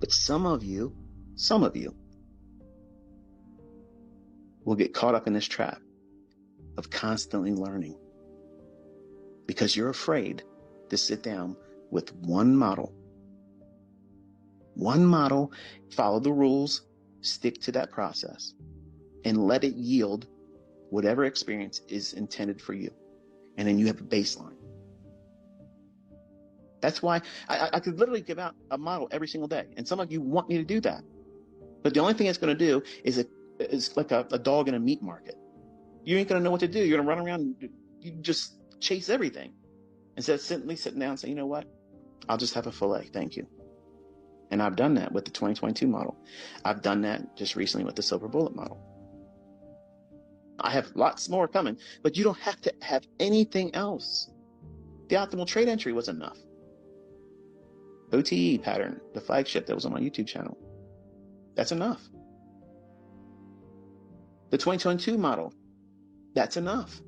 But some of you will get caught up in this trap of constantly learning because you're afraid to sit down with one model, follow the rules, stick to that process, and let it yield whatever experience is intended for you. And then you have a baseline. That's why I could literally give out a model every single day. And some of you want me to do that. But the only thing it's going to do is it's like a dog in a meat market. You ain't going to know what to do. You're going to run around and you just chase everything. Instead of simply sitting down and saying, you know what? I'll just have a filet. Thank you. And I've done that with the 2022 model. I've done that just recently with the silver bullet model. I have lots more coming, but you don't have to have anything else. The optimal trade entry was enough. OTE pattern, the flagship that was on my YouTube channel. That's enough. The 2022 model, that's enough.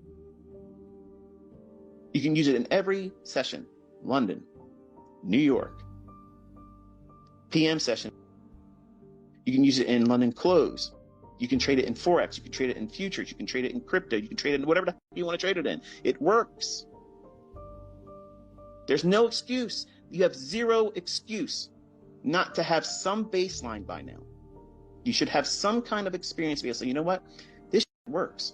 You can use it in every session. London, New York, PM session. You can use it in London close. You can trade it in Forex. You can trade it in futures. You can trade it in crypto. You can trade it in whatever the heck you want to trade it in. It works. There's no excuse. You have zero excuse not to have some baseline by now. You should have some kind of experience to be able to say, you know what? This works.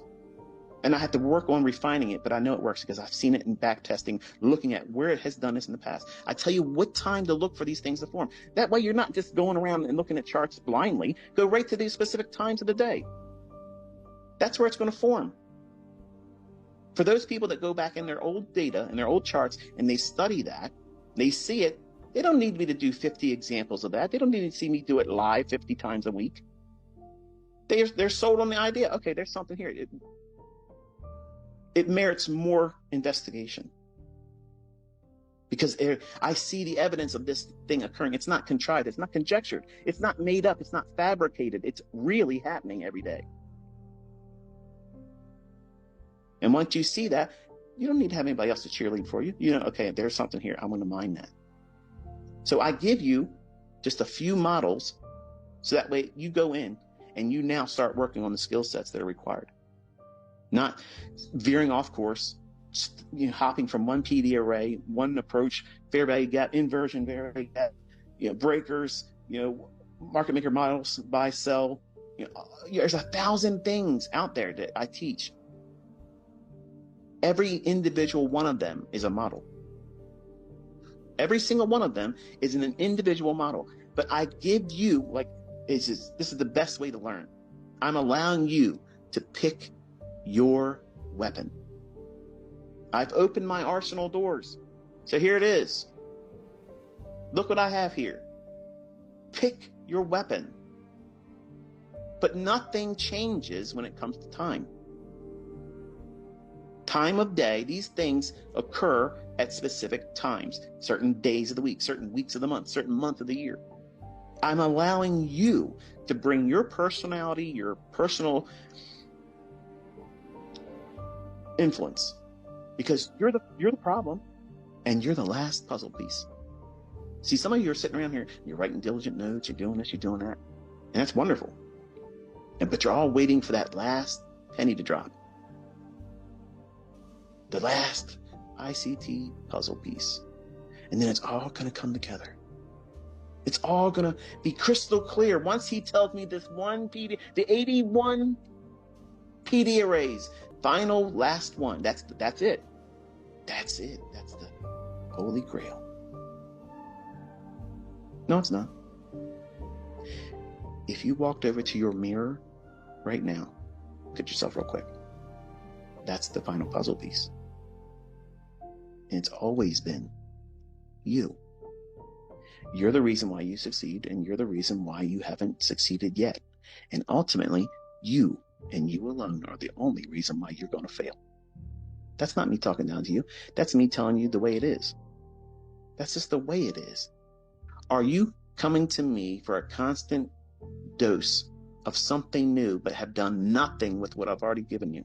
And I have to work on refining it, but I know it works because I've seen it in back testing, looking at where it has done this in the past. I tell you what time to look for these things to form. That way you're not just going around and looking at charts blindly. Go right to these specific times of the day. That's where it's going to form. For those people that go back in their old data and their old charts and they study that, they see it, they don't need me to do 50 examples of that. They don't need to see me do it live 50 times a week. They're sold on the idea. Okay, there's something here. It merits more investigation because I see the evidence of this thing occurring. It's not contrived. It's not conjectured. It's not made up. It's not fabricated. It's really happening every day. And once you see that, you don't need to have anybody else to cheerlead for you. You know, okay, there's something here. I'm going to mine that. So I give you just a few models so that way you go in and you now start working on the skill sets that are required. Not veering off course, hopping from one PD array, one approach, fair value gap, inversion value gap, breakers, market maker models, buy, sell. There's 1,000 things out there that I teach. Every individual one of them is a model. Every single one of them is in an individual model. But I give you, this is the best way to learn. I'm allowing you to pick your weapon. I've opened my arsenal doors. So here it is. Look what I have here. Pick your weapon. But nothing changes when it comes to time. Time of day, these things occur at specific times, certain days of the week, certain weeks of the month, certain month of the year. I'm allowing you to bring your personality, your personal influence, because you're the problem and you're the last puzzle piece. See, some of you are sitting around here, you're writing diligent notes, you're doing this, you're doing that, and that's wonderful. But you're all waiting for that last penny to drop. The last ICT puzzle piece. And then it's all going to come together. It's all going to be crystal clear. Once he tells me this one PD, the 81 PD arrays, final last one. That's it. That's it. That's the Holy Grail. No, it's not. If you walked over to your mirror right now, look at yourself real quick. That's the final puzzle piece. And it's always been you. You're the reason why you succeed, and you're the reason why you haven't succeeded yet. And ultimately, you and you alone are the only reason why you're going to fail. That's not me talking down to you. That's me telling you the way it is. That's just the way it is. Are you coming to me for a constant dose of something new, but have done nothing with what I've already given you?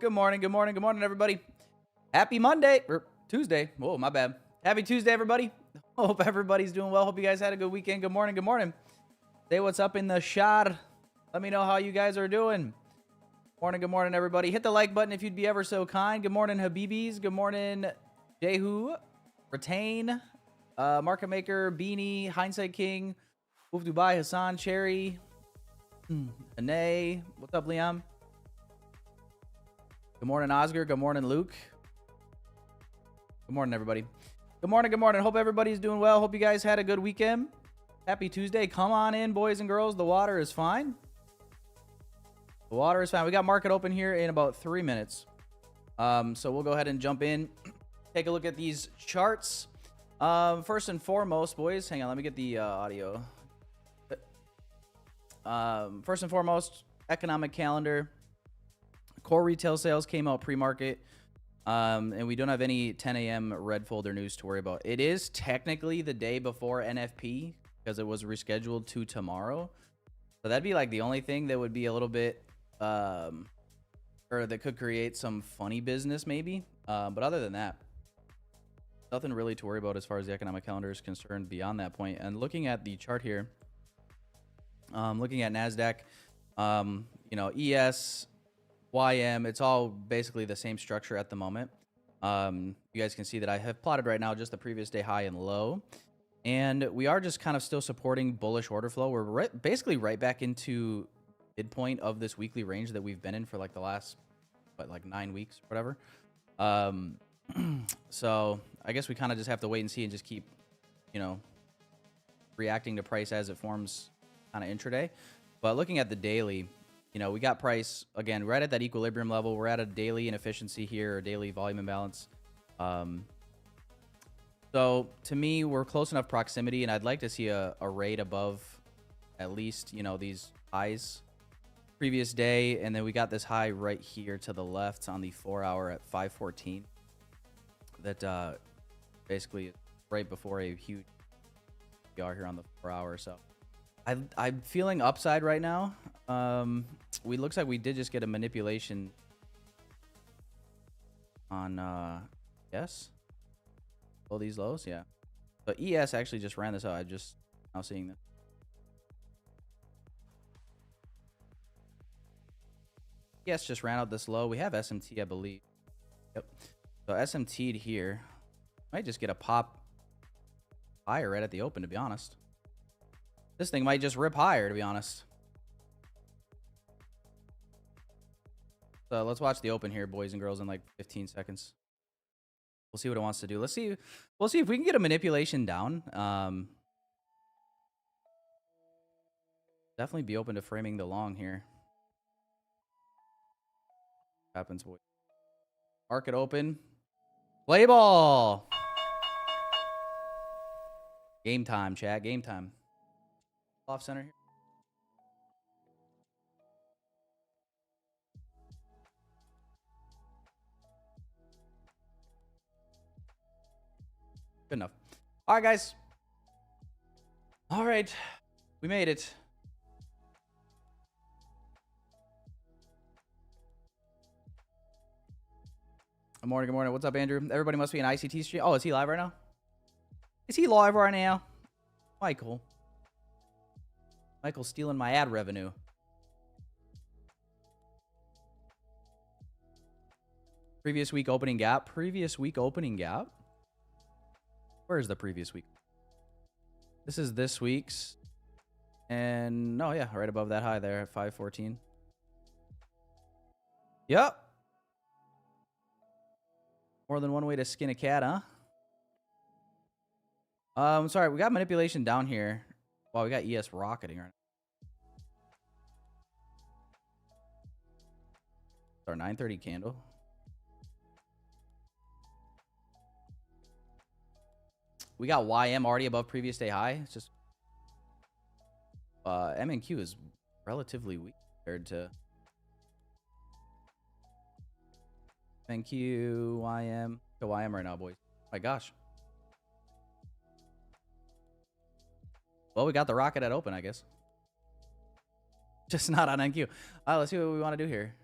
Good morning, good morning, good morning, everybody. Happy Monday, or Tuesday. Whoa, my bad. Happy Tuesday, everybody. Hope everybody's doing well. Hope you guys had a good weekend. Good morning, good morning. Say what's up in the shot. Let me know how you guys are doing. Good morning, everybody. Hit the like button if you'd be ever so kind. Good morning, Habibis. Good morning, Jehu, Retain, Market Maker, Beanie, Hindsight King, Move Dubai, Hassan, Cherry, Ane. What's up, Liam? Good morning, Oscar. Good morning, Luke. Good morning, everybody. Good morning, good morning. Hope everybody's doing well. Hope you guys had a good weekend. Happy Tuesday. Come on in, boys and girls. The water is fine. The water is fine. We got market open here in about 3 minutes. So we'll go ahead and jump in. Take a look at these charts. First and foremost, boys. Hang on, let me get the audio. First and foremost, economic calendar. Core retail sales came out pre-market. And we don't have any 10 a.m. red folder news to worry about. It is technically the day before NFP because it was rescheduled to tomorrow. So that'd be like the only thing that would be a little bit, or that could create some funny business maybe. But other than that, nothing really to worry about as far as the economic calendar is concerned beyond that point. And looking at the chart here, looking at NASDAQ, you know, ES, YM, it's all basically the same structure at the moment. You guys can see that I have plotted right now just the previous day high and low. And we are just kind of still supporting bullish order flow. We're basically right back into midpoint of this weekly range that we've been in for like the last, what, like 9 weeks, whatever. So I guess we kind of just have to wait and see and just keep, you know, reacting to price as it forms kind of intraday. But looking at the daily, you know, we got price, again, right at that equilibrium level. We're at a daily inefficiency here, or daily volume imbalance. So to me, we're close enough proximity, and I'd like to see a rate above at least, you know, these highs previous day. And then we got this high right here to the left on the 4 hour at 514. That basically is right before a huge PR here on the 4 hour. So I'm feeling upside right now. Looks like we did just get a manipulation on yes. All these lows, yeah. But ES actually just ran this out. I'm just now seeing this. ES just ran out this low. We have SMT, I believe. Yep. So SMT'd here. Might just get a pop higher right at the open, to be honest. This thing might just rip higher, to be honest. So let's watch the open here, boys and girls, in like 15 seconds. We'll see what it wants to do. Let's see. We'll see if we can get a manipulation down. Definitely be open to framing the long here. Happens, boy. Market open. Play ball. Game time, chat. Game time. Off center here. Good enough. All right, guys. All right. We made it. Good morning. Good morning. What's up, Andrew? Everybody must be an ICT stream. Oh, is he live right now? Is he live right now? Michael. Michael's stealing my ad revenue. Previous week opening gap. Previous week opening gap. Where is the previous week? This is this week's. And no, yeah, right above that high there at 514. Yep. More than one way to skin a cat, huh? Sorry, we got manipulation down here. Wow, we got ES rocketing right now. Our 930 candle. We got YM already above previous day high. It's just M and Q is relatively weak compared to MNQ, YM. Go YM right now, boys. Oh my gosh. Well, we got the rocket at open, I guess. Just not on NQ. Let's see what we want to do here.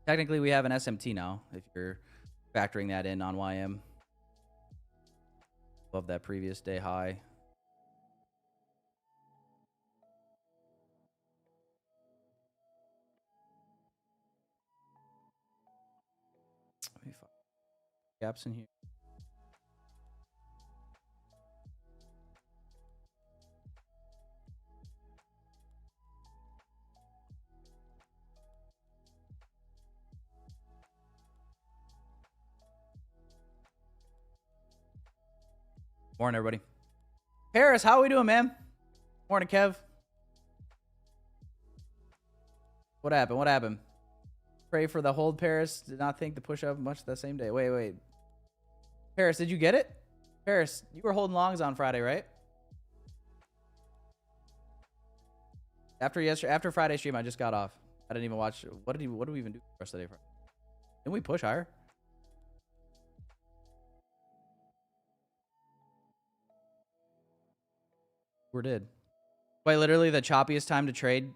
Technically, we have an SMT now, if you're factoring that in on YM. Above that previous day high. Let me find gaps in here. Morning, everybody. Paris, how are we doing, man? Morning, Kev. What happened? What happened? Pray for the hold, Paris. Did not think to push up much the same day. Wait. Paris, did you get it? Paris, you were holding longs on Friday, right? After Friday stream, I just got off. I didn't even watch. What did we even do the rest of the day? Didn't we push higher? We did. Quite literally, the choppiest time to trade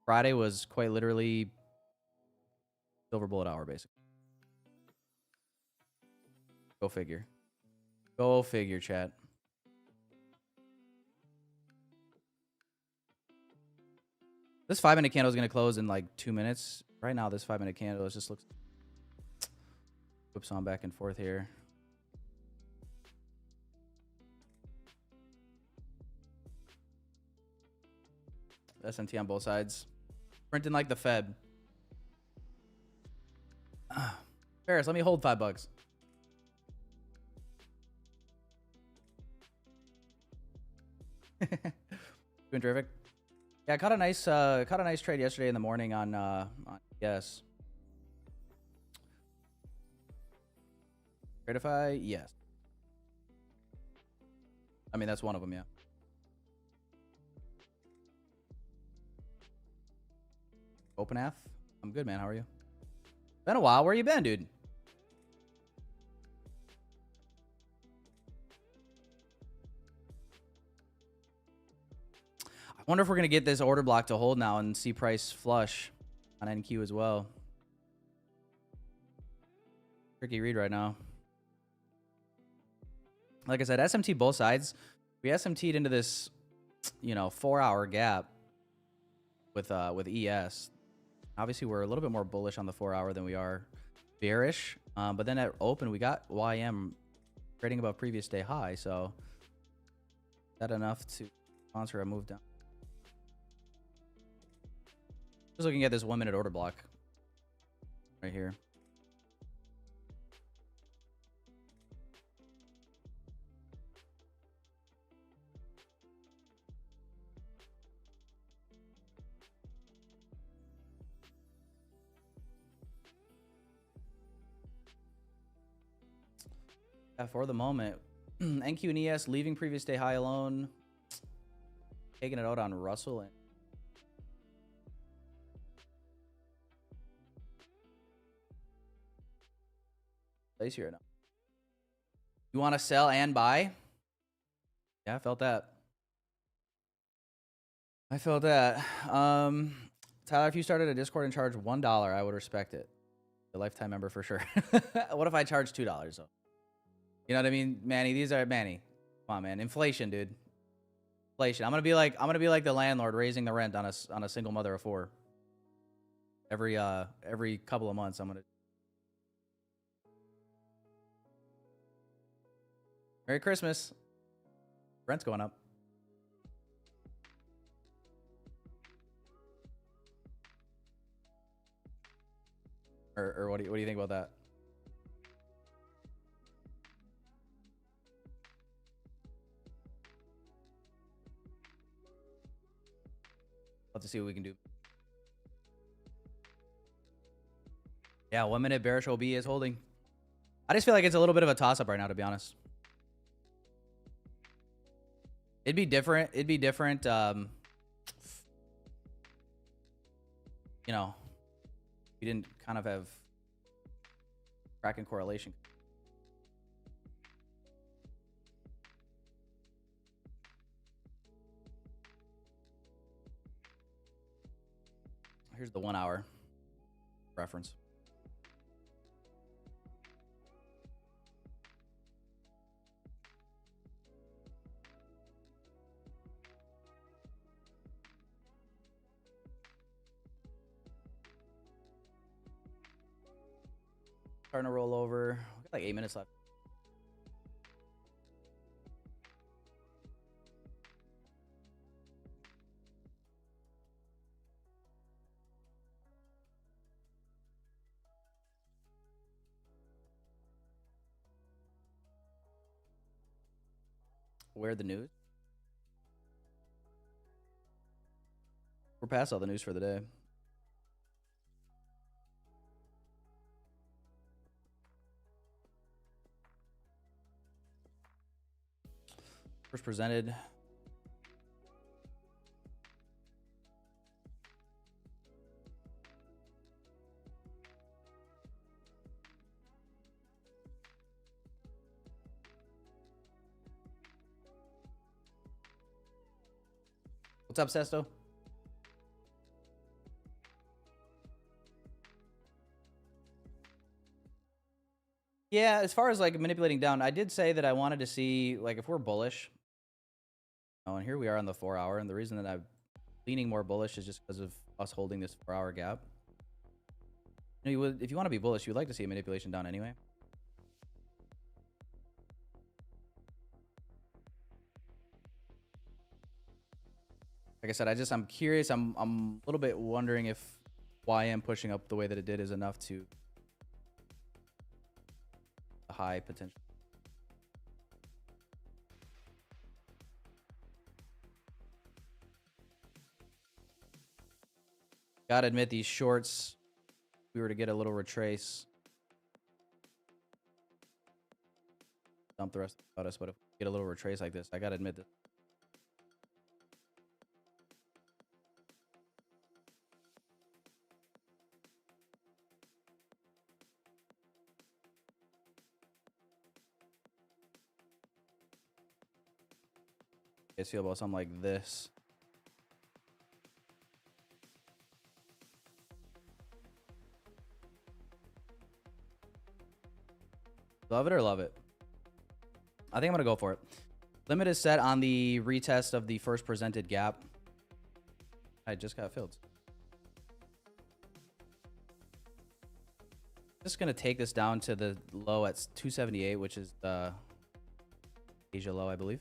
Friday was quite literally silver bullet hour, basically. Go figure. Go figure, chat. This 5-minute candle is going to close in like 2 minutes. Right now, this 5-minute candle just looks... Whips on back and forth here. SMT on both sides. Printing like the Fed. Paris, let me hold $5. Doing terrific. Yeah, I caught a nice trade yesterday in the morning on yes. TRADEIFY, yes. I mean, that's one of them, yeah. OpenAth? I'm good, man. How are you? Been a while. Where you been, dude? I wonder if we're going to get this order block to hold now and see price flush on NQ as well. Tricky read right now. Like I said, SMT both sides. We SMT'd into this, 4-hour gap with ES. Obviously, we're a little bit more bullish on the 4-hour than we are bearish. But then at open, we got YM trading above previous day high. So that enough to sponsor a move down. Just looking at this 1-minute order block right here. For the moment, NQ and ES leaving previous day high alone, taking it out on Russell. And place here now. You want to sell and buy? Yeah, I felt that. Tyler, if you started a Discord and charged $1, I would respect it. A lifetime member for sure. What if I charge $2 though? You know what I mean, Manny? Manny. Come on, man. Inflation, dude. Inflation. I'm gonna be like the landlord raising the rent on a single mother of 4. Every couple of months, I'm gonna. Merry Christmas. Rent's going up. Or what do you think about that? Let's see what we can do. Yeah, 1-minute bearish OB is holding. I just feel like it's a little bit of a toss-up right now, to be honest. It'd be different. We didn't kind of have tracking correlation. Here's the 1-hour reference. Starting to roll over. We got like 8 minutes left. Where the news? We're past all the news for the day. First presented. What's up, Sesto? Yeah, as far as like manipulating down, I did say that I wanted to see like if we're bullish. Oh, and here we are on the 4 hour, and the reason that I'm leaning more bullish is just because of us holding this 4 hour gap. You know, you would, if you want to be bullish, you would like to see a manipulation down anyway. Like I said, I'm curious. I'm a little bit wondering if YM pushing up the way that it did is enough to the high potential. Gotta admit, these shorts, if we were to get a little retrace, dump the rest about us, but if we get a little retrace like this, I gotta admit that. I feel about something like this. Love it or love it? I think I'm gonna go for it. Limit is set on the retest of the first presented gap. I just got filled. Just gonna take this down to the low at 278, which is the Asia low, I believe.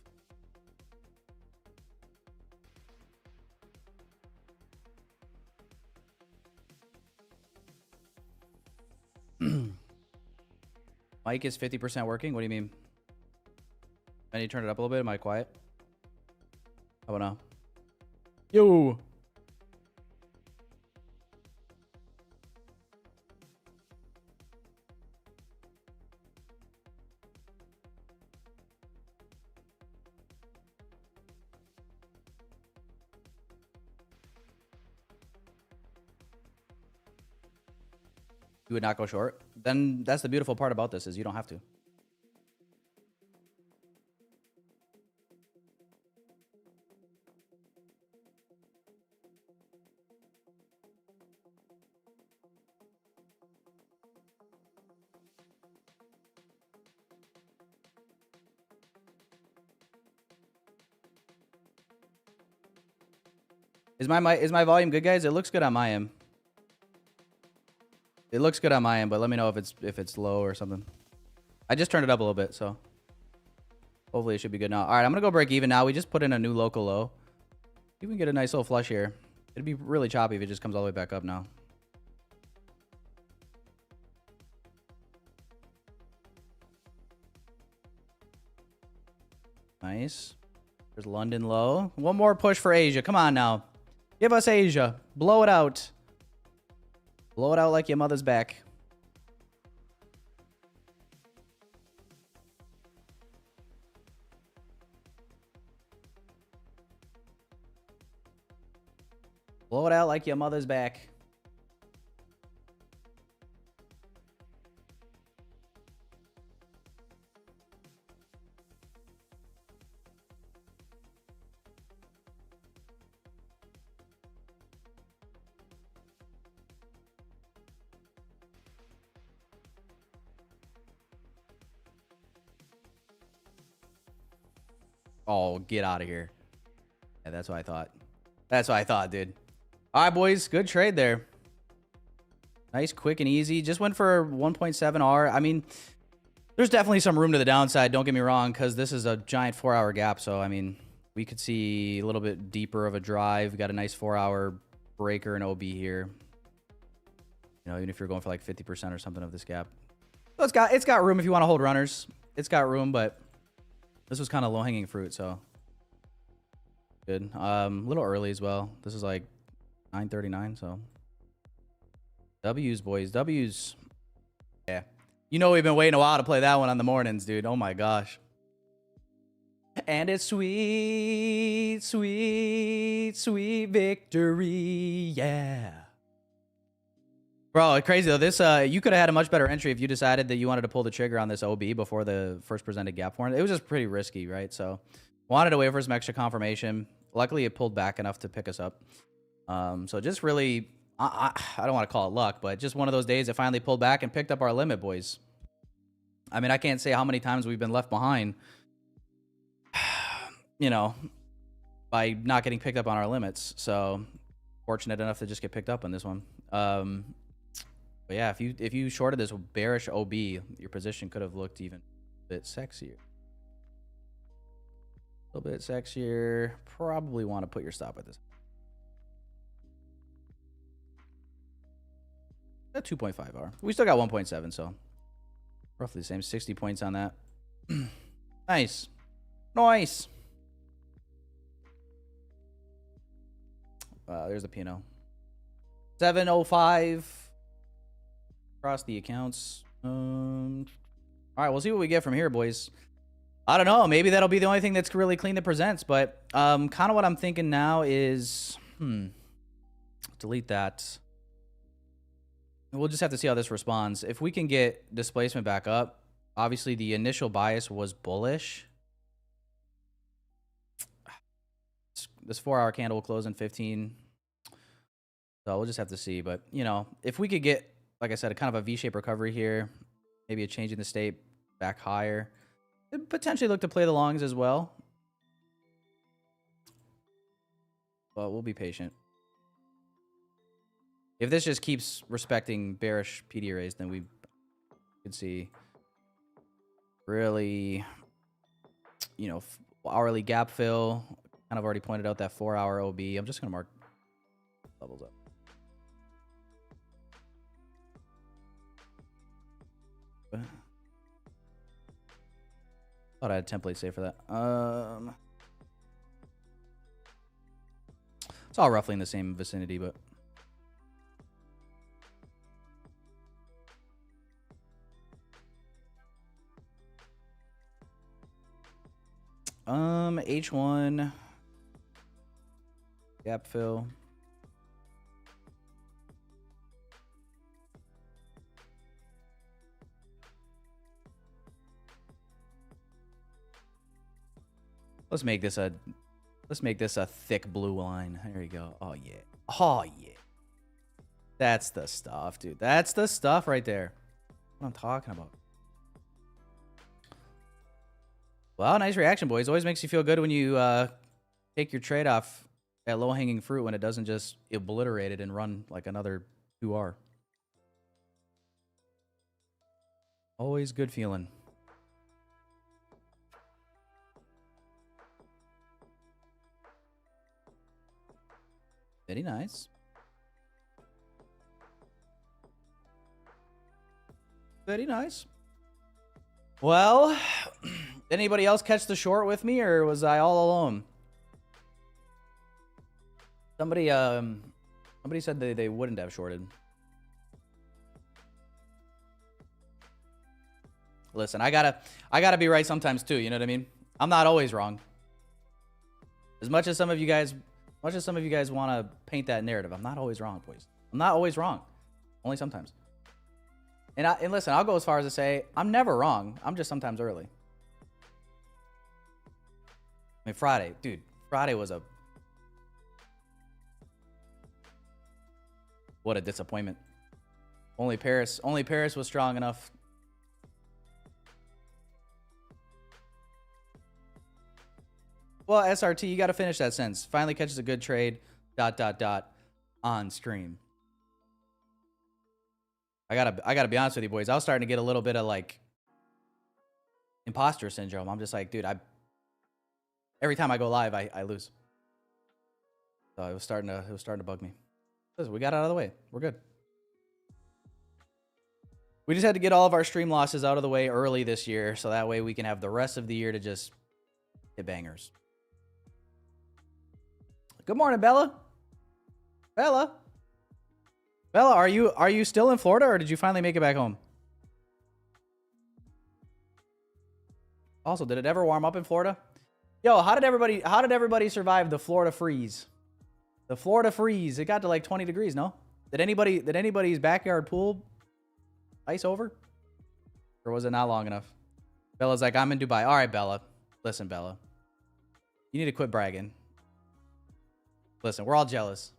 Mic is 50% working. What do you mean? I need to turn it up a little bit. Am I quiet? How about now? Yo. You would not go short? Then that's the beautiful part about this is you don't have to. Is my volume good, guys? It looks good on my end. It looks good on my end, but let me know if it's low or something. I just turned it up a little bit, so hopefully it should be good now. All right, I'm gonna go break even now. We just put in a new local low. You can get a nice little flush here. It'd be really choppy if it just comes all the way back up now. Nice. There's London low. One more push for Asia. Come on now. Give us Asia. Blow it out. Blow it out like your mother's back. Blow it out like your mother's back. Oh, get out of here. Yeah, that's what I thought. That's what I thought, dude. All right, boys. Good trade there. Nice, quick, and easy. Just went for 1.7R. I mean, there's definitely some room to the downside. Don't get me wrong, because this is a giant 4-hour gap. So, I mean, we could see a little bit deeper of a drive. We got a nice 4-hour breaker and OB here. You know, even if you're going for like 50% or something of this gap. So it's got room if you want to hold runners. It's got room, but this was kind of low-hanging fruit, so good. A little early as well. This is like 9:39, so W's, boys. W's. Yeah. You know we've been waiting a while to play that one on the mornings, dude. Oh my gosh. And it's sweet, sweet, sweet victory. Yeah. Bro, crazy though. This you could have had a much better entry if you decided that you wanted to pull the trigger on this OB before the first presented gap for it. It was just pretty risky, right? So wanted to wait for some extra confirmation. Luckily, it pulled back enough to pick us up. So just really, I don't want to call it luck, but just one of those days it finally pulled back and picked up our limit, boys. I mean, I can't say how many times we've been left behind, you know, by not getting picked up on our limits. So fortunate enough to just get picked up on this one. But yeah, if you shorted this bearish OB, your position could have looked even a bit sexier. A little bit sexier. Probably want to put your stop at this. At 2.5R. We still got 1.7, so roughly the same. 60 points on that. Nice. Nice. There's the P&L. 705. Across the accounts. All right, we'll see what we get from here, boys. I don't know. Maybe that'll be the only thing that's really clean that presents. But kind of what I'm thinking now is, delete that. We'll just have to see how this responds. If we can get displacement back up, obviously the initial bias was bullish. This 4-hour candle will close in 15. So we'll just have to see. But, you know, if we could get, like I said, a kind of a V-shaped recovery here, maybe a change in the state back higher, it potentially look to play the longs as well. But we'll be patient. If this just keeps respecting bearish PD arrays, then we could see really, you know, hourly gap fill. Kind of already pointed out that 4-hour OB. I'm just going to mark levels up. Thought I had a template saved for that. It's all roughly in the same vicinity, but H1 gap fill. Let's make this a thick blue line. There you go. Oh yeah. Oh yeah. That's the stuff, dude. That's the stuff right there. What I'm talking about. Well, nice reaction, boys. Always makes you feel good when you take your trade off at low-hanging fruit when it doesn't just obliterate it and run like another 2R. Always good feeling. Very nice. Very nice. Well, did anybody else catch the short with me, or was I all alone? Somebody said they wouldn't have shorted. Listen, I gotta be right sometimes too. You know what I mean? I'm not always wrong. As much as some of you guys want to paint that narrative, I'm not always wrong, boys. I'm not always wrong. Only sometimes. And listen, I'll go as far as to say I'm never wrong. I'm just sometimes early. I mean, Friday, dude. Friday was what a disappointment. Only Paris was strong enough. Well, SRT, you got to finish that sentence. Finally catches a good trade. ... on stream. I gotta be honest with you, boys. I was starting to get a little bit of like imposter syndrome. I'm just like, dude, every time I go live, I lose. So it was starting to bug me. Listen, we got it out of the way. We're good. We just had to get all of our stream losses out of the way early this year, so that way we can have the rest of the year to just hit bangers. Good morning, Bella. Bella, are you still in Florida, or did you finally make it back home? Also, did it ever warm up in Florida? Yo, how did everybody survive the Florida freeze? The Florida freeze. It got to like 20 degrees, no? Did anybody's backyard pool ice over? Or was it not long enough? Bella's like, I'm in Dubai. All right, Bella. Listen, Bella. You need to quit bragging. Listen, we're all jealous.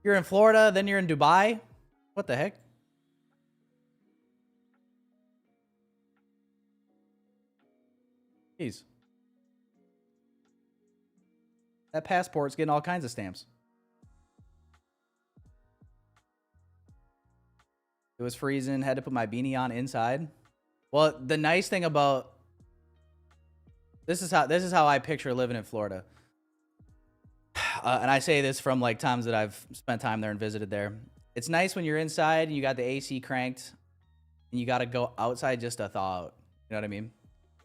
You're in Florida, then you're in Dubai? What the heck? Jeez. That passport's getting all kinds of stamps. It was freezing. Had to put my beanie on inside. Well, the nice thing about this is how I picture living in Florida. And I say this from like times that I've spent time there and visited there. It's nice when you're inside and you got the AC cranked and you got to go outside just to thaw out. You know what I mean?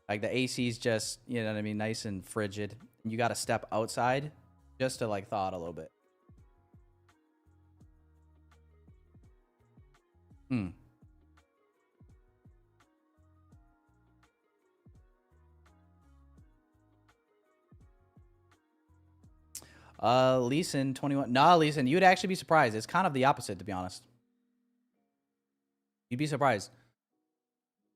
Like the AC's just, you know what I mean, nice and frigid. And you got to step outside just to like thaw out a little bit. Leeson 21. Nah, Leeson, you'd actually be surprised. It's kind of the opposite, to be honest. You'd be surprised.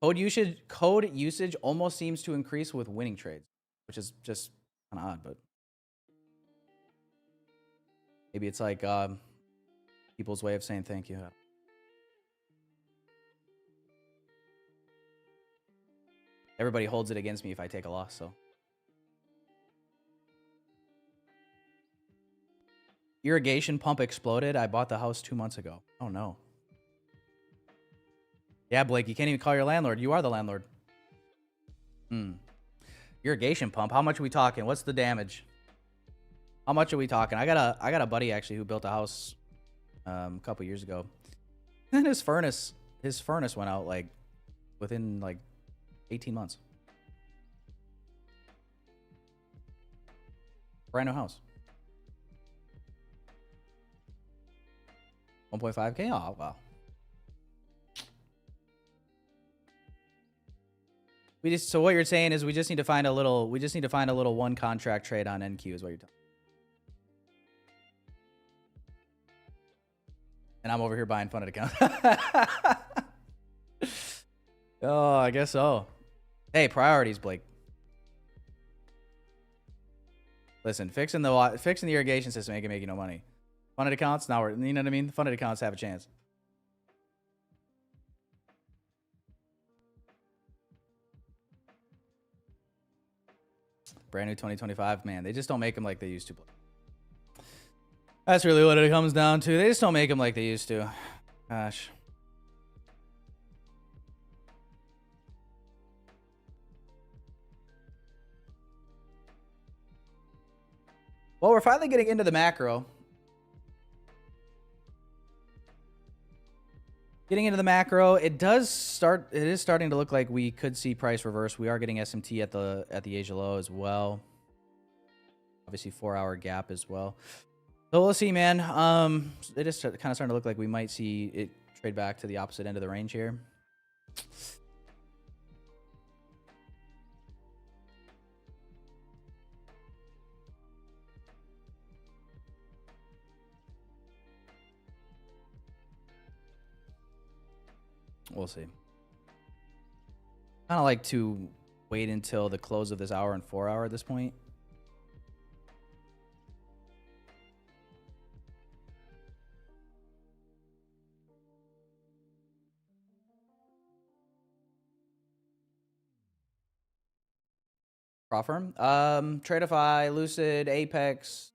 Code usage almost seems to increase with winning trades, which is just kind of odd, but maybe it's like people's way of saying thank you. Everybody holds it against me if I take a loss, so. Irrigation pump exploded. I bought the house 2 months ago. Oh, no. Yeah, Blake, you can't even call your landlord. You are the landlord. Irrigation pump. How much are we talking? What's the damage? How much are we talking? I got a buddy actually who built a house a couple years ago. And his furnace went out like within like 18 months. Brand new house. 1.5K? Oh, wow. So what you're saying is we just need to find a little one contract trade on NQ is what you're telling me. And I'm over here buying funded accounts. Oh, I guess so. Hey, priorities, Blake. Listen, fixing the irrigation system ain't gonna make you no money. Funded accounts, now you know what I mean? Funded accounts have a chance. Brand new 2025, man. They just don't make them like they used to. That's really what it comes down to. They just don't make them like they used to. Gosh. Well, we're finally getting into the macro. Getting into the macro, it is starting to look like we could see price reverse. We are getting SMT at the Asia low as well. Obviously 4-hour gap as well. So we'll see, man. It is kind of starting to look like we might see it trade back to the opposite end of the range here. We'll see. Kind of like to wait until the close of this hour and 4-hour at this point. Prop firm? TRADEIFY, LUCID, Apex.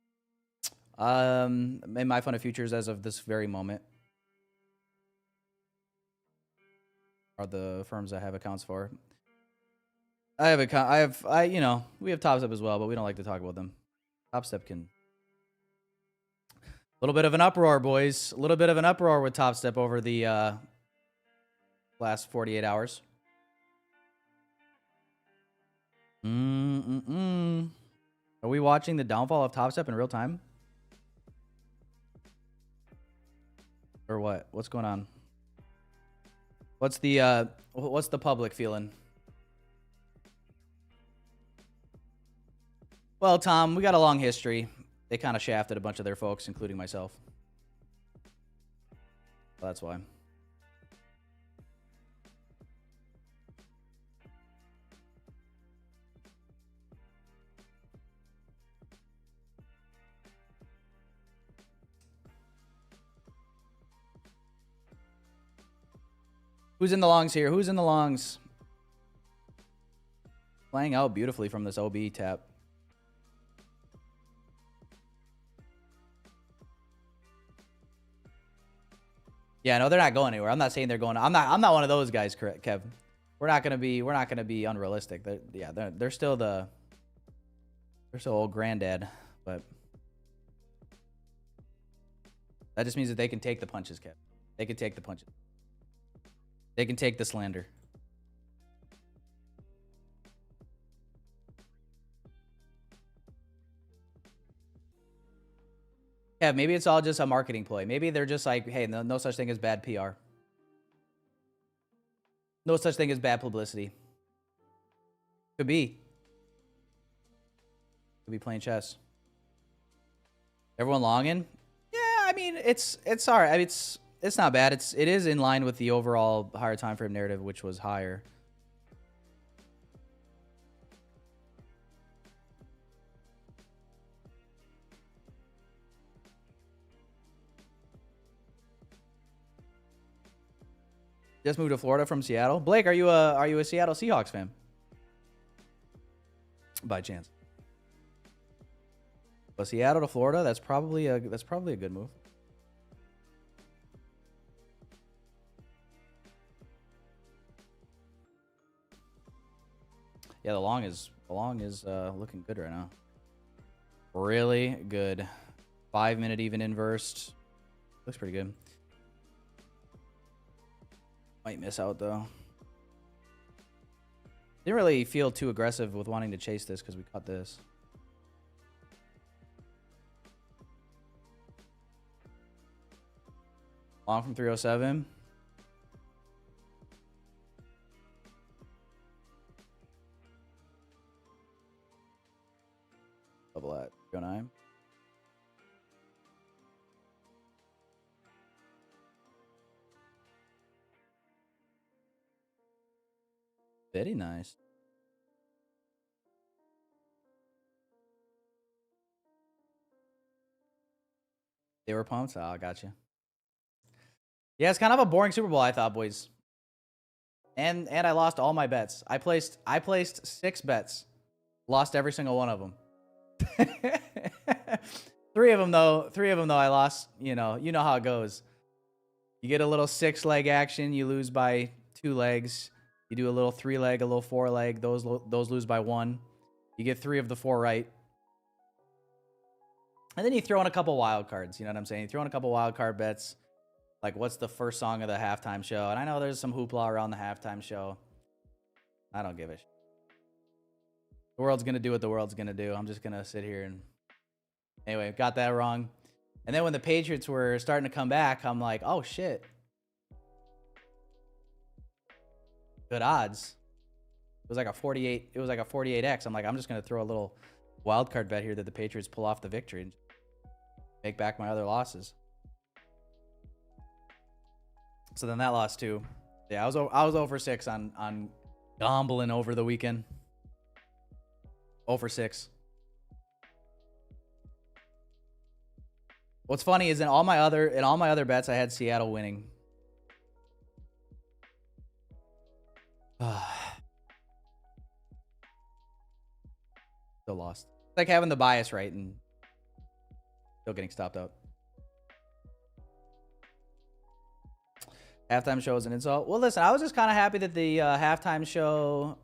In my fund of futures as of this very moment. are the firms I have accounts for. You know, we have Top Step as well, but we don't like to talk about them. Top Step can. A little bit of an uproar, boys. A little bit of an uproar with Top Step over the last 48 hours. Are we watching the downfall of Top Step in real time? Or what? What's going on? What's the public feeling? Well, Tom, we got a long history. They kind of shafted a bunch of their folks, including myself. Well, that's why. Who's in the longs here? Who's in the longs? Playing out beautifully from this OB tap. Yeah, no, they're not going anywhere. I'm not saying they're going. I'm not one of those guys, Kev. We're not gonna be unrealistic. They're still old granddad, but that just means that they can take the punches, Kev. They can take the punches. They can take the slander. Yeah, maybe it's all just a marketing ploy. Maybe they're just like, hey, no such thing as bad PR. No such thing as bad publicity. Could be. Could be playing chess. Everyone longing? Yeah, I mean, it's all right. I mean, it's not bad. It is in line with the overall higher time frame narrative, which was higher. Just moved to Florida from Seattle. Blake, are you a Seattle Seahawks fan? By chance. But Seattle to Florida, that's probably a good move. Yeah, the long is looking good right now. Really good. 5-minute even inversed. Looks pretty good. Might miss out though. Didn't really feel too aggressive with wanting to chase this because we caught this. Long from 307. Double at 309. Very nice. They were pumped. Oh, I got you. Yeah, it's kind of a boring Super Bowl, I thought, boys. And I lost all my bets. I placed 6 bets. Lost every single one of them. 3 of them though I lost. You know how it goes. You get a little 6-leg action, you lose by 2 legs. You do a little 3-leg, a little 4-leg, those lose by 1. You get 3 of the 4 right. And then you throw in a couple wild cards, you know what I'm saying? You throw in a couple wild card bets. Like, what's the first song of the halftime show? And I know there's some hoopla around the halftime show. I don't give a shit. The world's going to do what the world's going to do. I'm just going to sit here and... Anyway, got that wrong. And then when the Patriots were starting to come back, I'm like, oh, shit. Good odds. It was like a 48x. I'm like, I'm just going to throw a little wild card bet here that the Patriots pull off the victory and make back my other losses. So then that lost too. Yeah, I was over 6 on gambling over the weekend. Over 6. What's funny is in all my other bets I had Seattle winning. Still lost. It's like having the bias right and still getting stopped out. Halftime show is an insult. Well, listen, I was just kind of happy that the halftime show.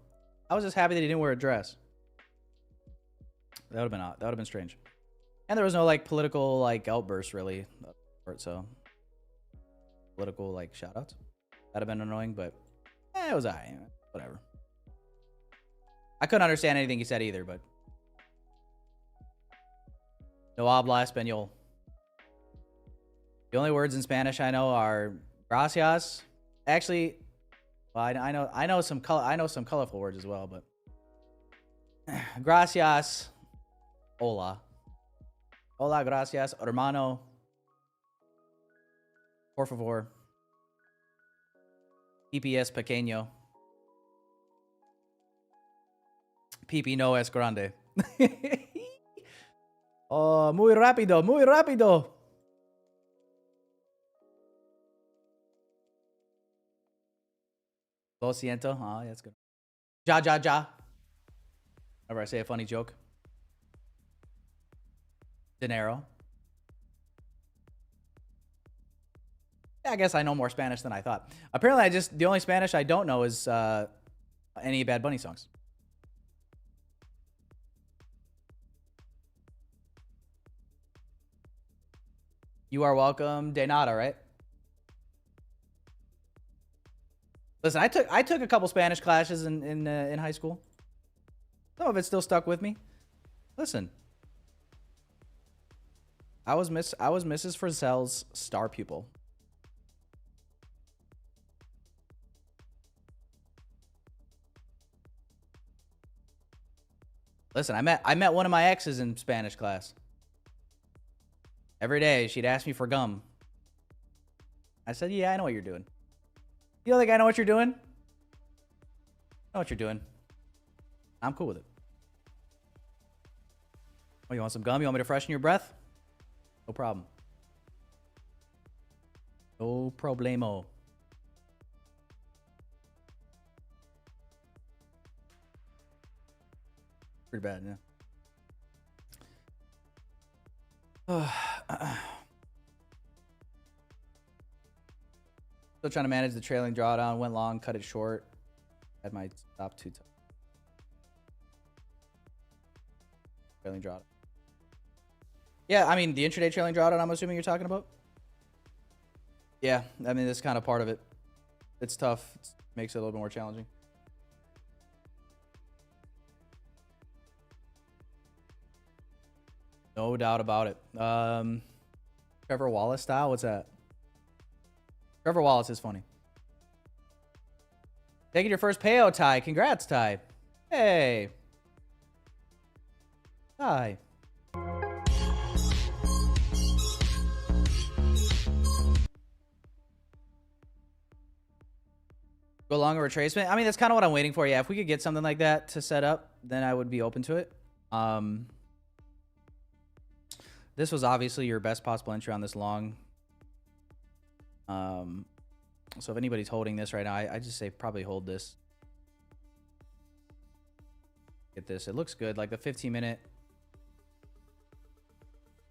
I was just happy that he didn't wear a dress. That would have been odd. That would have been strange. And there was no like political like outburst really. So political like shout outs. That'd have been annoying, but it was alright. Whatever. I couldn't understand anything he said either, but no habla español. The only words in Spanish I know are gracias. Actually, well, I know some colorful words as well, but gracias, hola, gracias, hermano, por favor, PPS pequeño, pipi no es grande. Oh, muy rápido, muy rápido. Lo siento. Oh, yeah, that's good. Ja, ja, ja. Whenever I say a funny joke. Dinero. Yeah, I guess I know more Spanish than I thought. Apparently, the only Spanish I don't know is any Bad Bunny songs. You are welcome, de nada, right? Listen, I took a couple Spanish classes in high school. Some of it still stuck with me. Listen, I was Mrs. Frizzell's star pupil. Listen, I met one of my exes in Spanish class. Every day she'd ask me for gum. I said, "Yeah, I know what you're doing." You don't think I know what you're doing? I know what you're doing. I'm cool with it. Oh, you want some gum? You want me to freshen your breath? No problem. No problemo. Pretty bad, yeah. Still trying to manage the trailing drawdown. Went long, cut it short. Had my stop 2 times. Trailing drawdown. Yeah, I mean, the intraday trailing drawdown, I'm assuming you're talking about? Yeah, I mean, that's kind of part of it. It's tough. It makes it a little bit more challenging. No doubt about it. Trevor Wallace style? What's that? Trevor Wallace is funny. Taking your first payout, Ty. Congrats, Ty. Hey. Ty. Go longer retracement. I mean, that's kind of what I'm waiting for. Yeah, if we could get something like that to set up, then I would be open to it. This was obviously your best possible entry on this long. So if anybody's holding this right now, I just say probably hold this. Get this. It looks good. Like the 15-minute.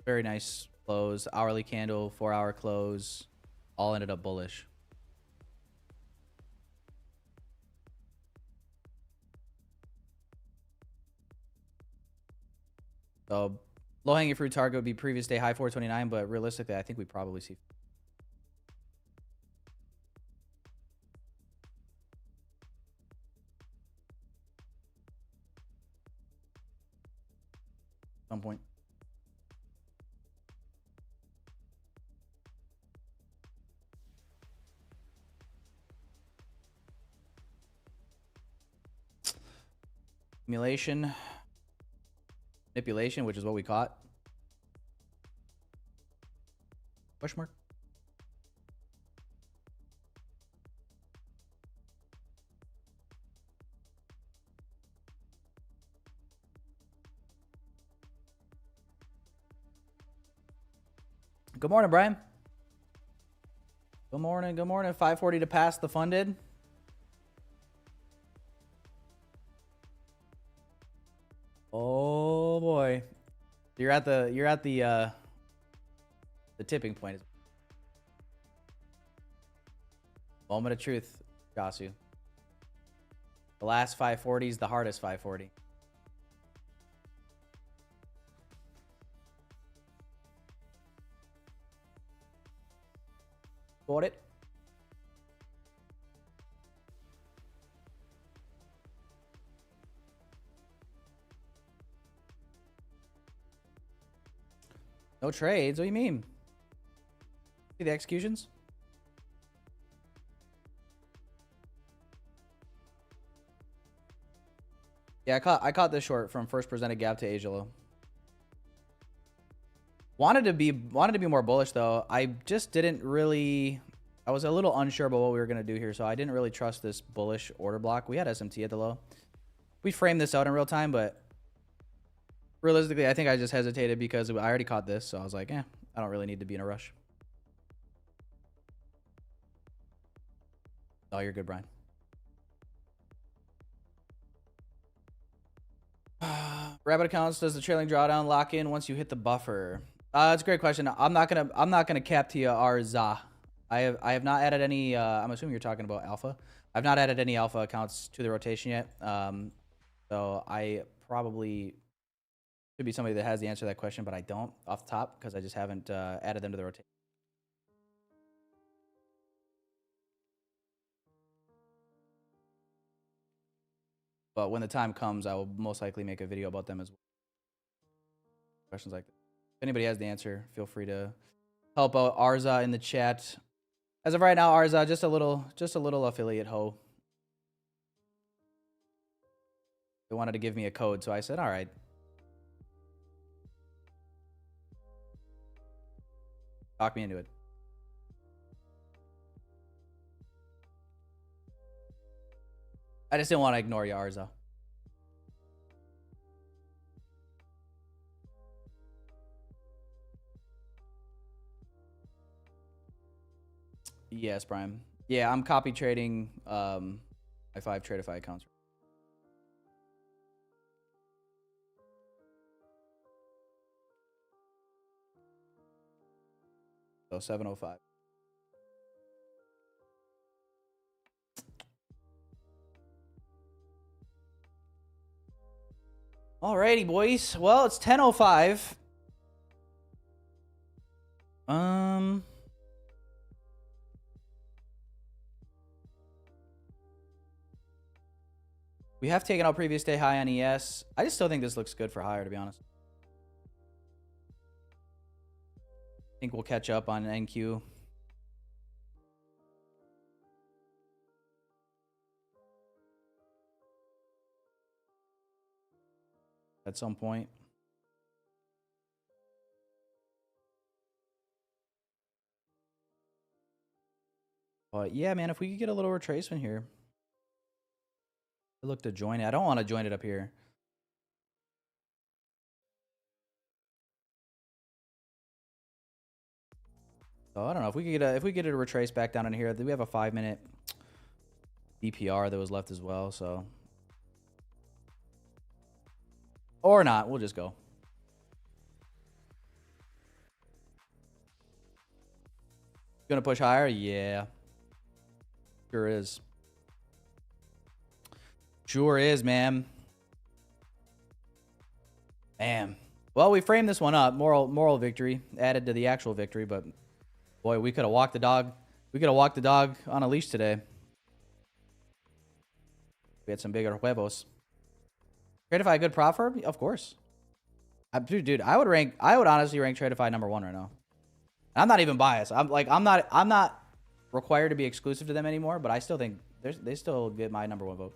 Very nice close. Hourly candle, 4-hour close. All ended up bullish. So low-hanging fruit target would be previous day high 429, but realistically, I think we probably see some point. Manipulation, which is what we caught. Question mark. Good morning, Brian. Good morning. Good morning. 540 to pass the funded. Oh boy. You're at the tipping point. Moment of truth, Jasu. The last 540 is the hardest 540. Got it. No trades? What do you mean? See the executions? Yeah, I caught this short from first presented gap to Asia low. Wanted to be more bullish though. I just didn't really. I was a little unsure about what we were gonna do here, so I didn't really trust this bullish order block. We had SMT at the low. We framed this out in real time, but realistically, I think I just hesitated because I already caught this, so I was like, I don't really need to be in a rush. Oh, you're good, Brian. Rabbit accounts, does the trailing drawdown lock in once you hit the buffer? That's a great question. I'm not gonna cap to you our ZA. I have not added any. I'm assuming you're talking about alpha. I've not added any alpha accounts to the rotation yet. So I probably should be somebody that has the answer to that question, but I don't off the top because I just haven't added them to the rotation. But when the time comes, I will most likely make a video about them as well. Questions like that. If anybody has the answer, feel free to help out Arza in the chat. As of right now, Arza, just a little affiliate hoe. They wanted to give me a code, so I said, all right. Talk me into it. I just didn't want to ignore you, Arza. Yes, Brian. Yeah, I'm copy trading my 5 TRADEIFY accounts. So 705. Alrighty, boys. Well, it's 10:05. We have taken out previous day high on ES. I just still think this looks good for higher, to be honest. I think we'll catch up on NQ. At some point. But yeah, man, if we could get a little retracement here. I look to join it. I don't want to join it up here. So I don't know if we could get a retrace back down in here. We have a 5-minute DPR that was left as well, so or not, we'll just go. Gonna push higher? Yeah. Sure is. Sure is, man. Damn. Well, we framed this one up. Moral victory added to the actual victory, but boy, we could have walked the dog. We could have walked the dog on a leash today. We had some bigger huevos. TRADEIFY a good prop for? Of course. Dude, I would honestly rank TRADEIFY number 1 right now. I'm not even biased. I'm not required to be exclusive to them anymore, but I still think they still get my number 1 vote.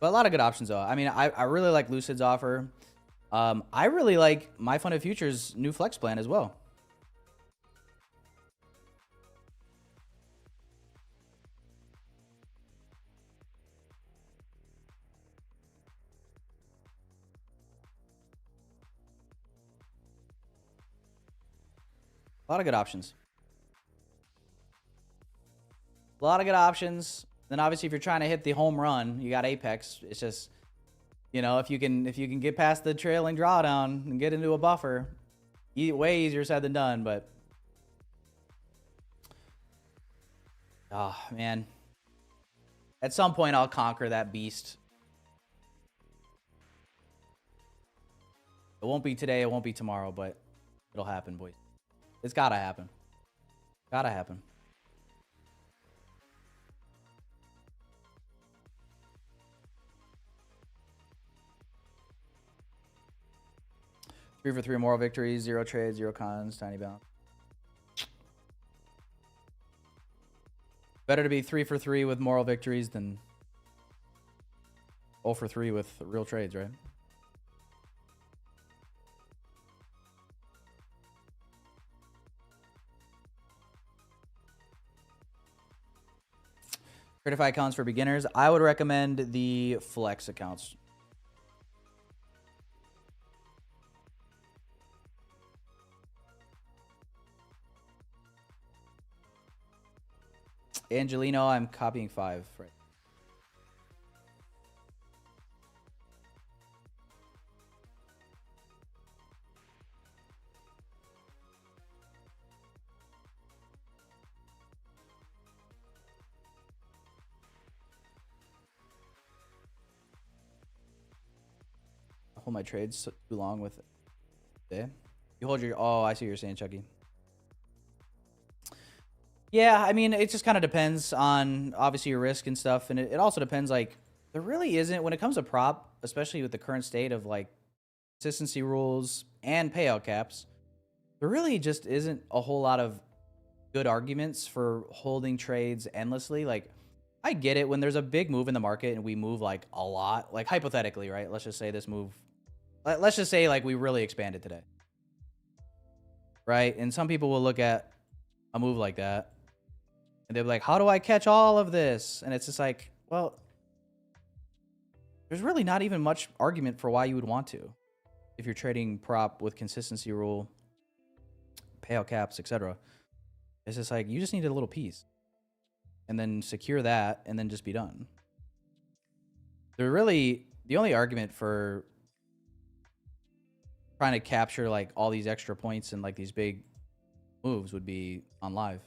But a lot of good options though. I mean, I really like Lucid's offer. I really like My Funded Futures' new flex plan as well. A lot of good options. A lot of good options. Then obviously if you're trying to hit the home run, you got Apex. It's just, you know, if you can get past the trailing drawdown and get into a buffer, way easier said than done. But oh man, at some point I'll conquer that beast. It won't be today, it won't be tomorrow, but it'll happen, boys. It's gotta happen. Gotta happen. Three for three moral victories, 0 trades, 0 cons, tiny balance. Better to be 3 for 3 with moral victories than 0 for 3 with real trades, right? TRADEIFY accounts for beginners. I would recommend the Flex accounts. Angelino, I'm copying 5. Right. Hold my trades too long with it. Okay. You hold your... Oh, I see what you're saying, Chucky. Yeah, I mean, it just kind of depends on, obviously, your risk and stuff. And it also depends, like, there really isn't, when it comes to prop, especially with the current state of, like, consistency rules and payout caps, there really just isn't a whole lot of good arguments for holding trades endlessly. Like, I get it when there's a big move in the market and we move, like, a lot. Like, hypothetically, right? Let's just say this move... Let's just say, like, we really expanded today. Right? And some people will look at a move like that and they'll be like, how do I catch all of this? And it's just like, well, there's really not even much argument for why you would want to if you're trading prop with consistency rule, payout caps, etc. It's just like, you just need a little piece and then secure that and then just be done. The only argument for trying to capture like all these extra points and like these big moves would be on live.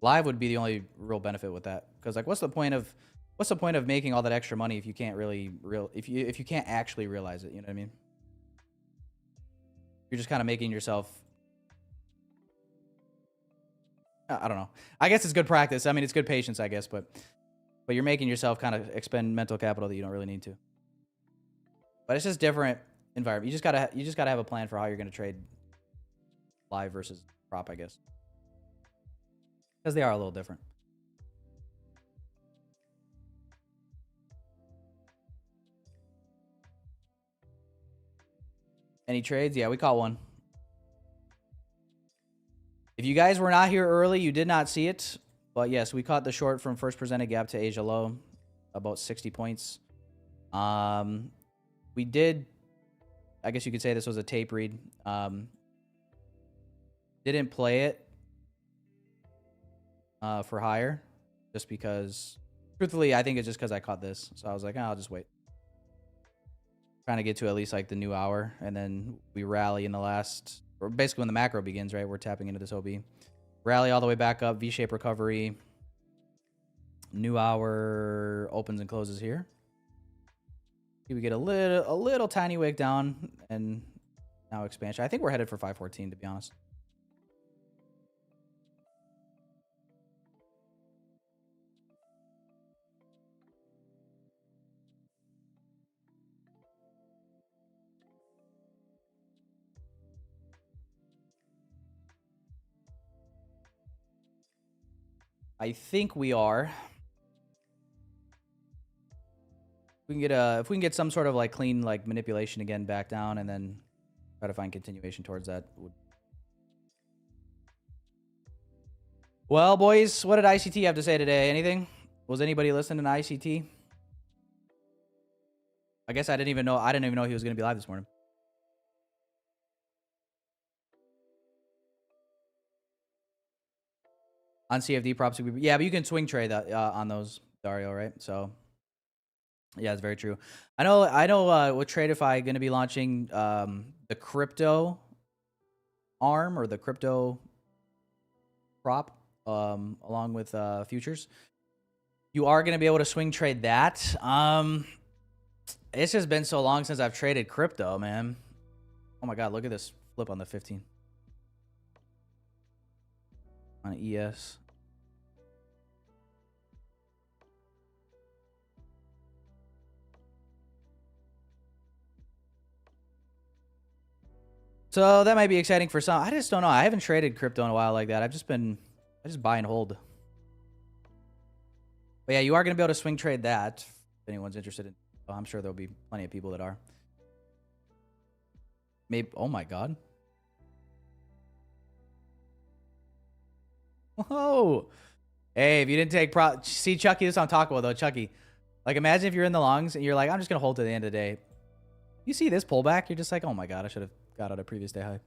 Live would be the only real benefit with that, because like what's the point of making all that extra money if you can't really if you can't actually realize it? You know what I mean? You're just kind of making yourself, I don't know, I guess it's good practice. I mean, it's good patience, I guess, but you're making yourself kind of expend mental capital that you don't really need to. But it's just different environment. You just gotta have a plan for how you're going to trade live versus prop, I guess, because they are a little different. Any trades? Yeah, we caught one. If you guys were not here early, you did not see it, but yes, we caught the short from first presented gap to Asia low, about 60 points. We did, I guess you could say this was a tape read. Didn't play it for higher, just because, truthfully, I think it's just because I caught this. So I was like, oh, I'll just wait. Trying to get to at least like the new hour, and then we rally in the last, or basically when the macro begins, right? We're tapping into this OB. Rally all the way back up, V-shape recovery. New hour opens and closes here. We get a little tiny wick down, and now expansion. I think we're headed for 514, to be honest. I think we are. We can get if we can get some sort of like clean like manipulation again back down, and then try to find continuation towards that. Well, boys, what did ICT have to say today? Anything? Was anybody listening to ICT? I guess I didn't even know he was going to be live this morning. On CFD props, yeah, but you can swing trade that on those, Dario, right? So yeah, it's very true. I know with TRADEIFY going to be launching the crypto arm or the crypto prop along with futures. You are going to be able to swing trade that. It's just been so long since I've traded crypto, man. Oh my god, look at this flip on the 15 on ES. So that might be exciting for some. I just don't know. I haven't traded crypto in a while like that. I just buy and hold. But yeah, you are going to be able to swing trade that if anyone's interested in. Well, I'm sure there'll be plenty of people that are. Maybe. Oh my god. Whoa. Hey, if you didn't take see, Chucky, this is what I'm talking about though, Chucky. Like, imagine if you're in the longs and you're like, I'm just gonna hold to the end of the day. You see this pullback, you're just like, oh my god, I should have got out a previous day high.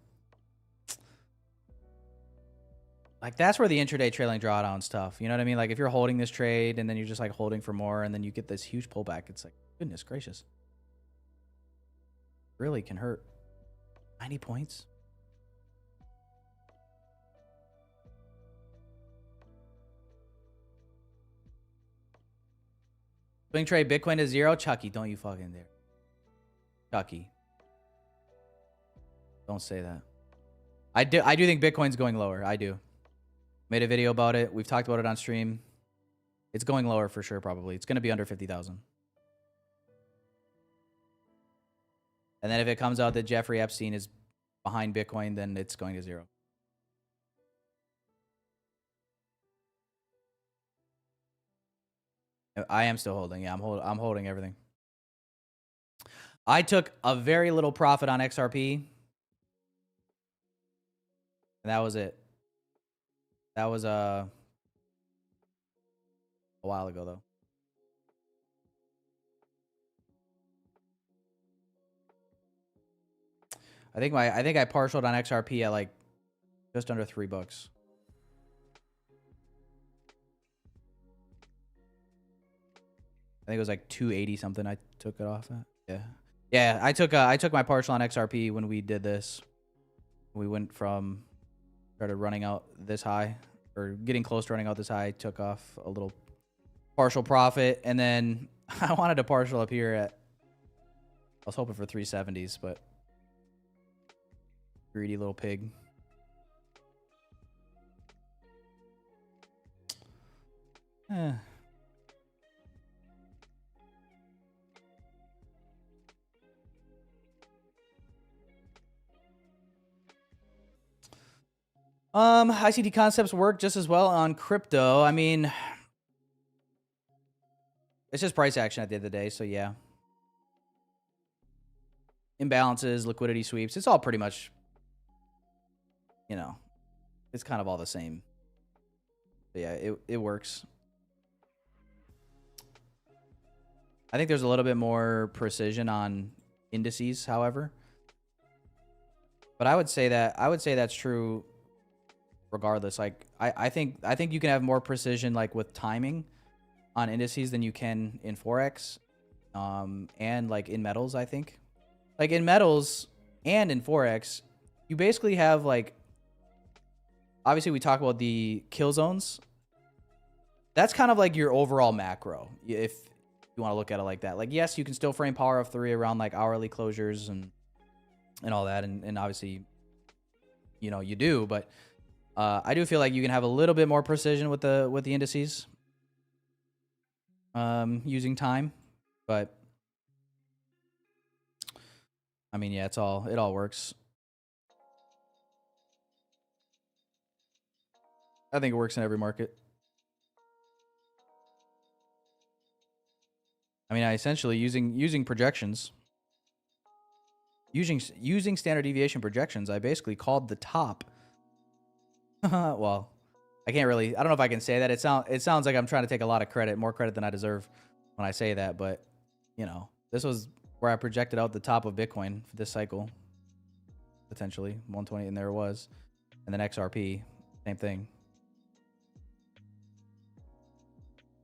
Like, that's where the intraday trailing drawdown's tough. You know what I mean? Like, if you're holding this trade and then you're just like holding for more and then you get this huge pullback, it's like, goodness gracious. Really can hurt. 90 points. Swing trade Bitcoin to 0. Chucky, don't you fucking dare. Chucky. Don't say that. I do think Bitcoin's going lower. I do. Made a video about it. We've talked about it on stream. It's going lower for sure, probably. It's going to be under 50,000. And then if it comes out that Jeffrey Epstein is behind Bitcoin, then it's going to 0. I am still holding. Yeah, I'm holding everything. I took a very little profit on XRP. And that was it. That was a while ago though. I think I partialed on XRP at like just under $3. I think it was like 280 something I took it off at. Yeah. Yeah, I took my partial on XRP when we did this. We went from started running out this high or getting close to running out this high, took off a little partial profit, and then I wanted to partial up here at, I was hoping for 370s, but greedy little pig. ICT concepts work just as well on crypto. I mean, it's just price action at the end of the day, so yeah. Imbalances, liquidity sweeps, it's all pretty much, you know, it's kind of all the same. But yeah, it works. I think there's a little bit more precision on indices, however. But I would say that's true regardless. Like I think you can have more precision like with timing on indices than you can in Forex. And like in metals, I think. Like in metals and in Forex, you basically have like, obviously we talk about the kill zones. That's kind of like your overall macro, if you want to look at it like that. Like, yes, you can still frame power of 3 around like hourly closures and all that, and obviously, you know, you do, but I do feel like you can have a little bit more precision with the indices using time, but I mean, yeah, it all works. I think it works in every market. I mean, I essentially using projections, using standard deviation projections, I basically called the top. Well, I can't really, I don't know if I can say that. It sounds like I'm trying to take a lot of credit, more credit than I deserve when I say that, but you know, this was where I projected out the top of Bitcoin for this cycle, potentially 120, and there it was. And then XRP, same thing.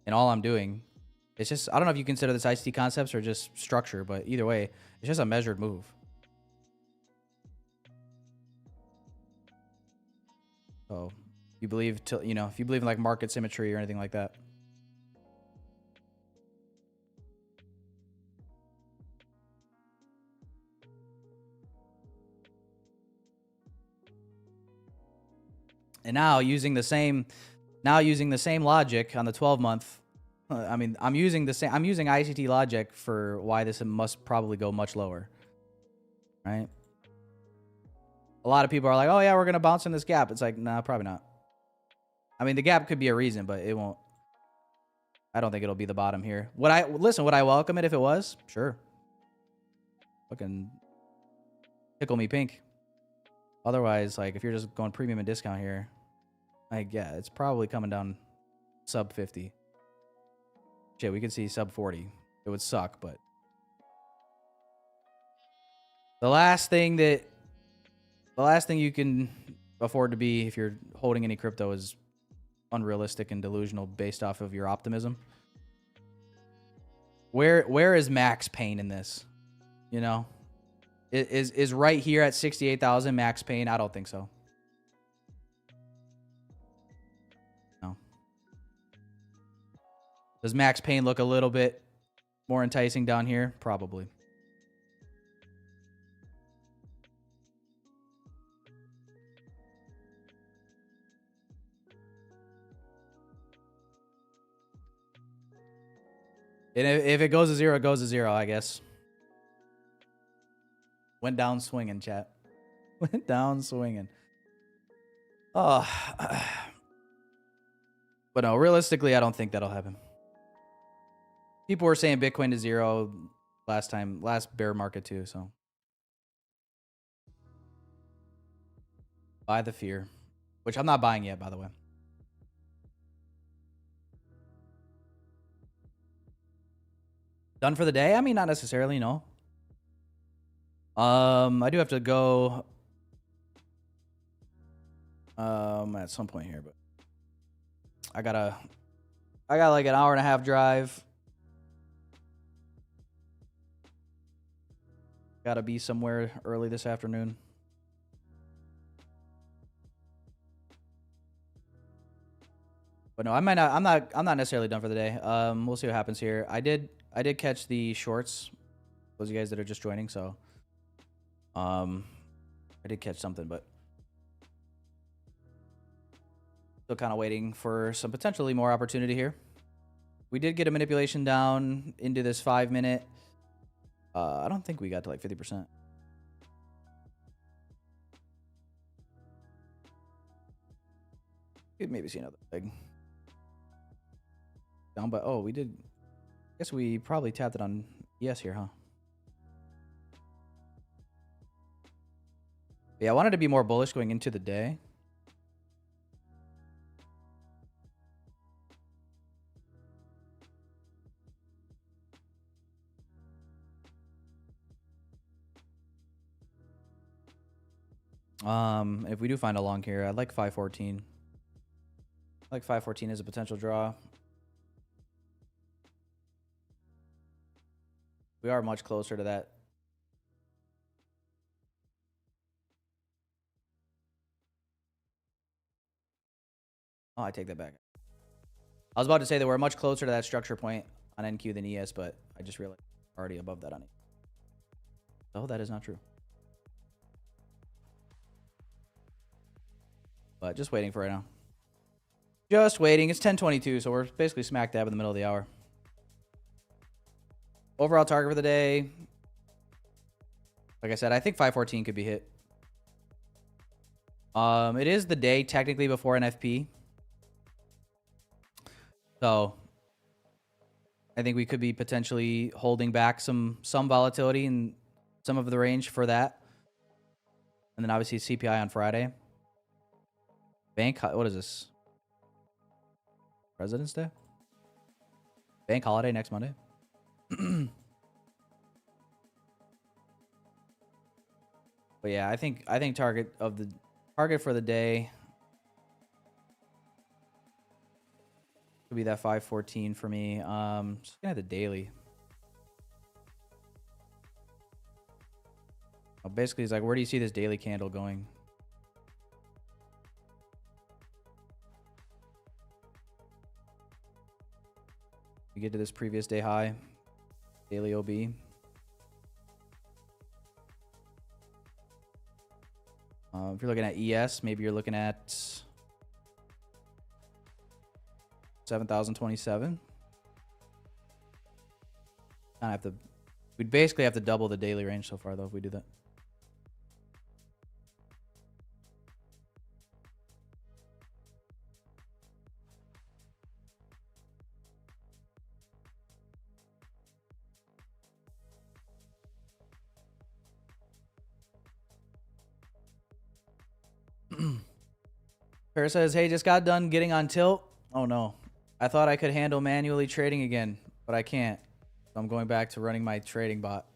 And all I'm doing, it's just, I don't know if you consider this ICT concepts or just structure, but either way, it's just a measured move. So you believe, you know, if you believe in like market symmetry or anything like that. And now using the same logic on the 12-month, I mean, I'm using ICT logic for why this must probably go much lower, right? A lot of people are like, oh yeah, we're going to bounce in this gap. It's like, nah, probably not. I mean, the gap could be a reason, but it won't. I don't think it'll be the bottom here. Would I welcome it if it was? Sure. Fucking tickle me pink. Otherwise, like, if you're just going premium and discount here, like, yeah, it's probably coming down sub 50. Shit, we could see sub 40. It would suck, but the last thing you can afford to be if you're holding any crypto is unrealistic and delusional based off of your optimism. Where is max pain in this? You know, is right here at 68,000 max pain? I don't think so. No. Does max pain look a little bit more enticing down here? Probably. And if it goes to zero, it goes to zero, I guess. Went down swinging, chat. Went down swinging. Oh. But no, realistically, I don't think that'll happen. People were saying Bitcoin to zero last bear market too, so. Buy the fear. Which I'm not buying yet, by the way. Done for the day? I mean, not necessarily, no. I do have to go at some point here, but I got like an hour and a half drive. Gotta be somewhere early this afternoon. But no, I'm not necessarily done for the day. We'll see what happens here. I did catch the shorts. Those of you guys that are just joining, so I did catch something, but still kind of waiting for some potentially more opportunity here. We did get a manipulation down into this 5-minute. I don't think we got to like 50%. Could maybe see another leg. Down, but oh, we did. I guess we probably tapped it on yes here, huh? Yeah, I wanted to be more bullish going into the day. If we do find a long here, I'd like 514. I like 514 as a potential draw. We are much closer to that. Oh, I take that back. I was about to say that we're much closer to that structure point on NQ than ES, but I just realized we're already above that on it. Oh, that is not true. But just waiting for right now. Just waiting. It's 10:22, so we're basically smack dab in the middle of the hour. Overall target for the day. Like I said, I think 514 could be hit. It is the day technically before NFP. So I think we could be potentially holding back some volatility in some of the range for that. And then obviously CPI on Friday. What is this? President's Day? Bank holiday next Monday? But yeah, I think target for the day could be that 514 for me. Just looking at the daily. Oh, basically, it's like, where do you see this daily candle going? We get to this previous day high, daily OB. If you're looking at ES, maybe you're looking at 7,027. I have to. We'd basically have to double the daily range so far, though, if we do that. Paris says, hey, just got done getting on tilt. Oh, no. I thought I could handle manually trading again, but I can't. So I'm going back to running my trading bot.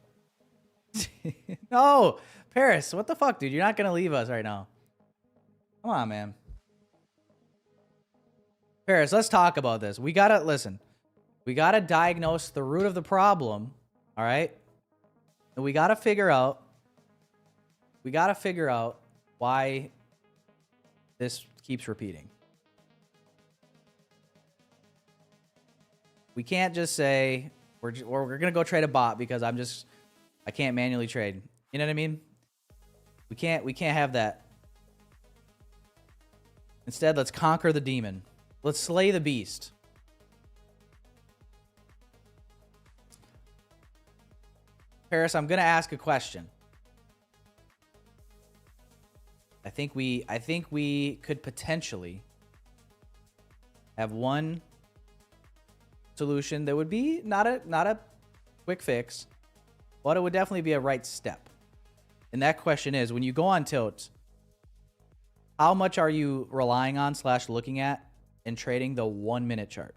No, Paris, what the fuck, dude? You're not going to leave us right now. Come on, man. Paris, let's talk about this. We got to, listen, we got to diagnose the root of the problem, all right? And we got to figure out why this keeps repeating. We can't just say we're gonna go trade a bot because I can't manually trade. You know what I mean? We can't have that. Instead, let's conquer the demon. Let's slay the beast. Paris, I'm gonna ask a question. I think we could potentially have one solution that would be not a quick fix, but it would definitely be a right step. And that question is, when you go on tilt, how much are you relying on / looking at and trading the 1 minute chart?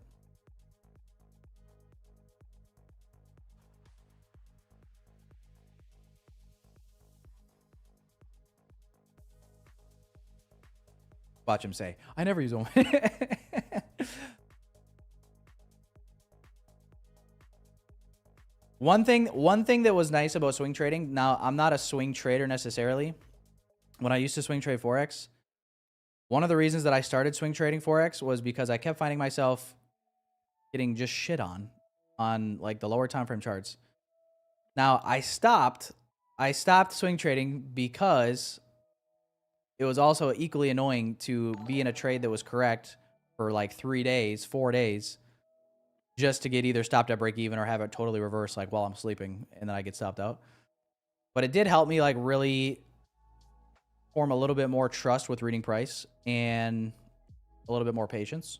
Watch him say, I never use one. One thing that was nice about swing trading, now I'm not a swing trader necessarily. When I used to swing trade Forex, one of the reasons that I started swing trading Forex was because I kept finding myself getting just shit on like the lower time frame charts. Now I stopped swing trading because it was also equally annoying to be in a trade that was correct for like 3 days, 4 days, just to get either stopped at break even or have it totally reversed, like while I'm sleeping, and then I get stopped out. But it did help me like really form a little bit more trust with reading price and a little bit more patience.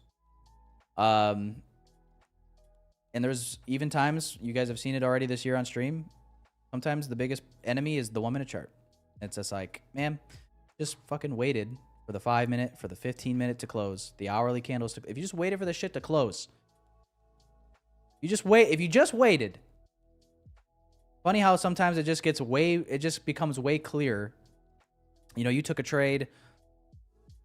And there's even times, you guys have seen it already this year on stream, sometimes the biggest enemy is the 1 minute chart. It's just like, man, just fucking waited for the 5 minute, for the 15 minute to close, the hourly candles to, if you just waited for the shit to close, if you just waited, funny how sometimes it just becomes way clearer. You know, you took a trade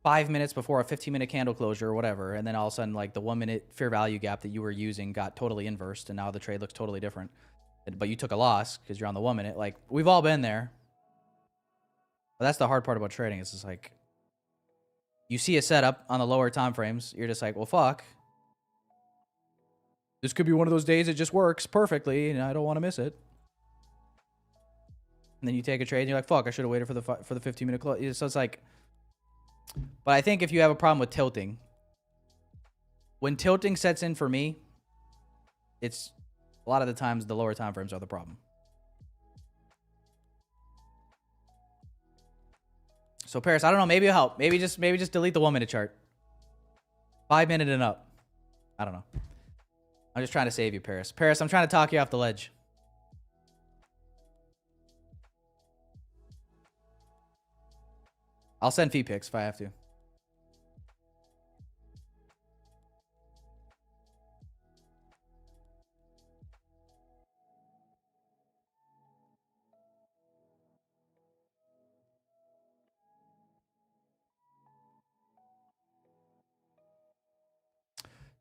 5 minutes before a 15-minute candle closure or whatever, and then all of a sudden, like, the 1 minute fair value gap that you were using got totally inversed, and now the trade looks totally different. But you took a loss because you're on the 1 minute. Like, we've all been there. But that's the hard part about trading. It's just like, you see a setup on the lower time frames, you're just like, well, fuck. This could be one of those days it just works perfectly, and I don't want to miss it. And then you take a trade, and you're like, fuck, I should have waited for the 15-minute close. So it's like, but I think if you have a problem with tilting, when tilting sets in for me, it's a lot of the times the lower time frames are the problem. So Paris, I don't know, maybe it'll help. Maybe just delete the 1 minute chart. 5 minute and up. I don't know. I'm just trying to save you, Paris. Paris, I'm trying to talk you off the ledge. I'll send fee picks if I have to.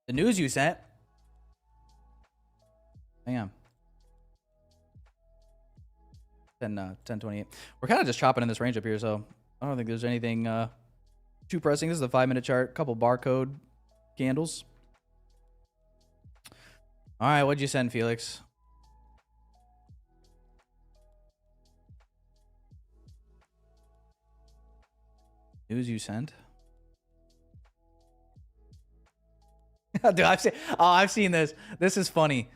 The news you sent. Hang on. 10:28. We're kind of just chopping in this range up here, so I don't think there's anything too pressing. This is a 5-minute chart. Couple barcode candles. All right, what'd you send, Felix? News you sent? Dude, I've seen this. This is funny.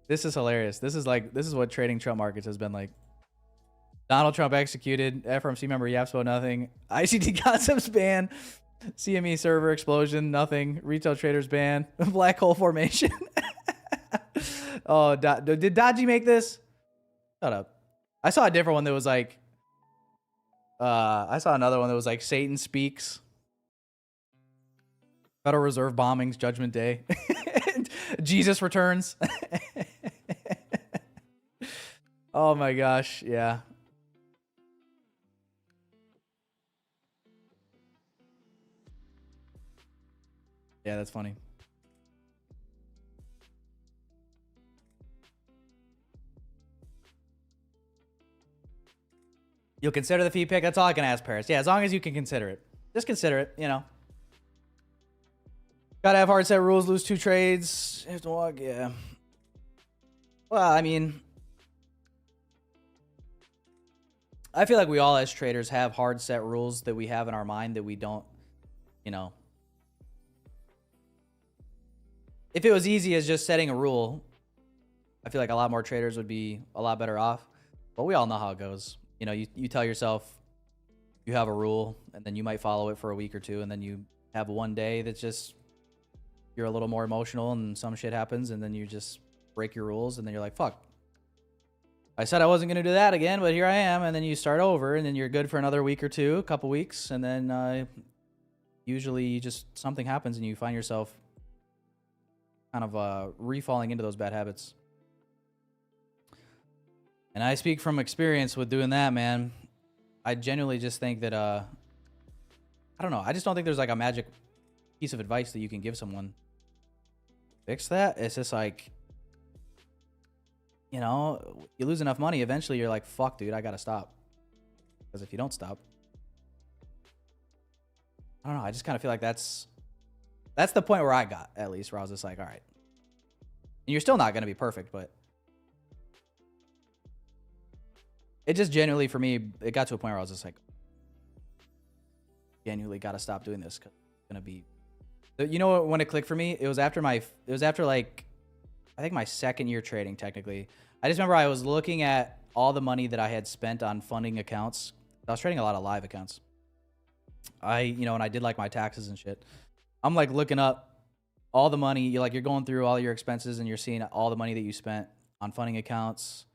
This is hilarious. This is what trading Trump markets has been like. Donald Trump executed. FRMC member Yapspo, nothing. ICT concepts ban. CME server explosion, nothing. Retail traders ban. Black hole formation. Oh, did Dodgy make this? Shut up. I saw a different one that was like, I saw another one that was like Satan speaks. Federal Reserve bombings, Judgment Day. Jesus returns. Oh my gosh, yeah. Yeah, that's funny. You'll consider the fee pick? That's all I can ask, Paris. Yeah, as long as you can consider it. Just consider it, you know. Gotta have hard set rules, lose 2 trades. Have to walk, yeah. Well, I mean, I feel like we all as traders have hard set rules that we have in our mind that we don't, you know. If it was easy as just setting a rule, I feel like a lot more traders would be a lot better off. But we all know how it goes. You know, you tell yourself you have a rule, and then you might follow it for a week or two, and then you have one day that's just, you're a little more emotional and some shit happens, and then you just break your rules, and then you're like, fuck. I said I wasn't going to do that again, but here I am, and then you start over, and then you're good for another week or two, a couple weeks, and then usually just something happens, and you find yourself kind of re-falling into those bad habits. And I speak from experience with doing that, man. I genuinely just think that, I don't know. I just don't think there's like a magic piece of advice that you can give someone. Fix that? It's just like, you know, you lose enough money, eventually you're like, fuck, dude, I gotta stop. Because if you don't stop, I don't know. I just kind of feel like that's the point where I got, at least, where I was just like, all right. And you're still not going to be perfect, but it just genuinely, for me, it got to a point where I was just like, genuinely got to stop doing this. Cause it's going to be, you know what, when it clicked for me, it was after like, I think my second year trading, technically. I just remember I was looking at all the money that I had spent on funding accounts. I was trading a lot of live accounts. You know, and I did like my taxes and shit. I'm like looking up all the money. You're going through all your expenses and you're seeing all the money that you spent on funding accounts.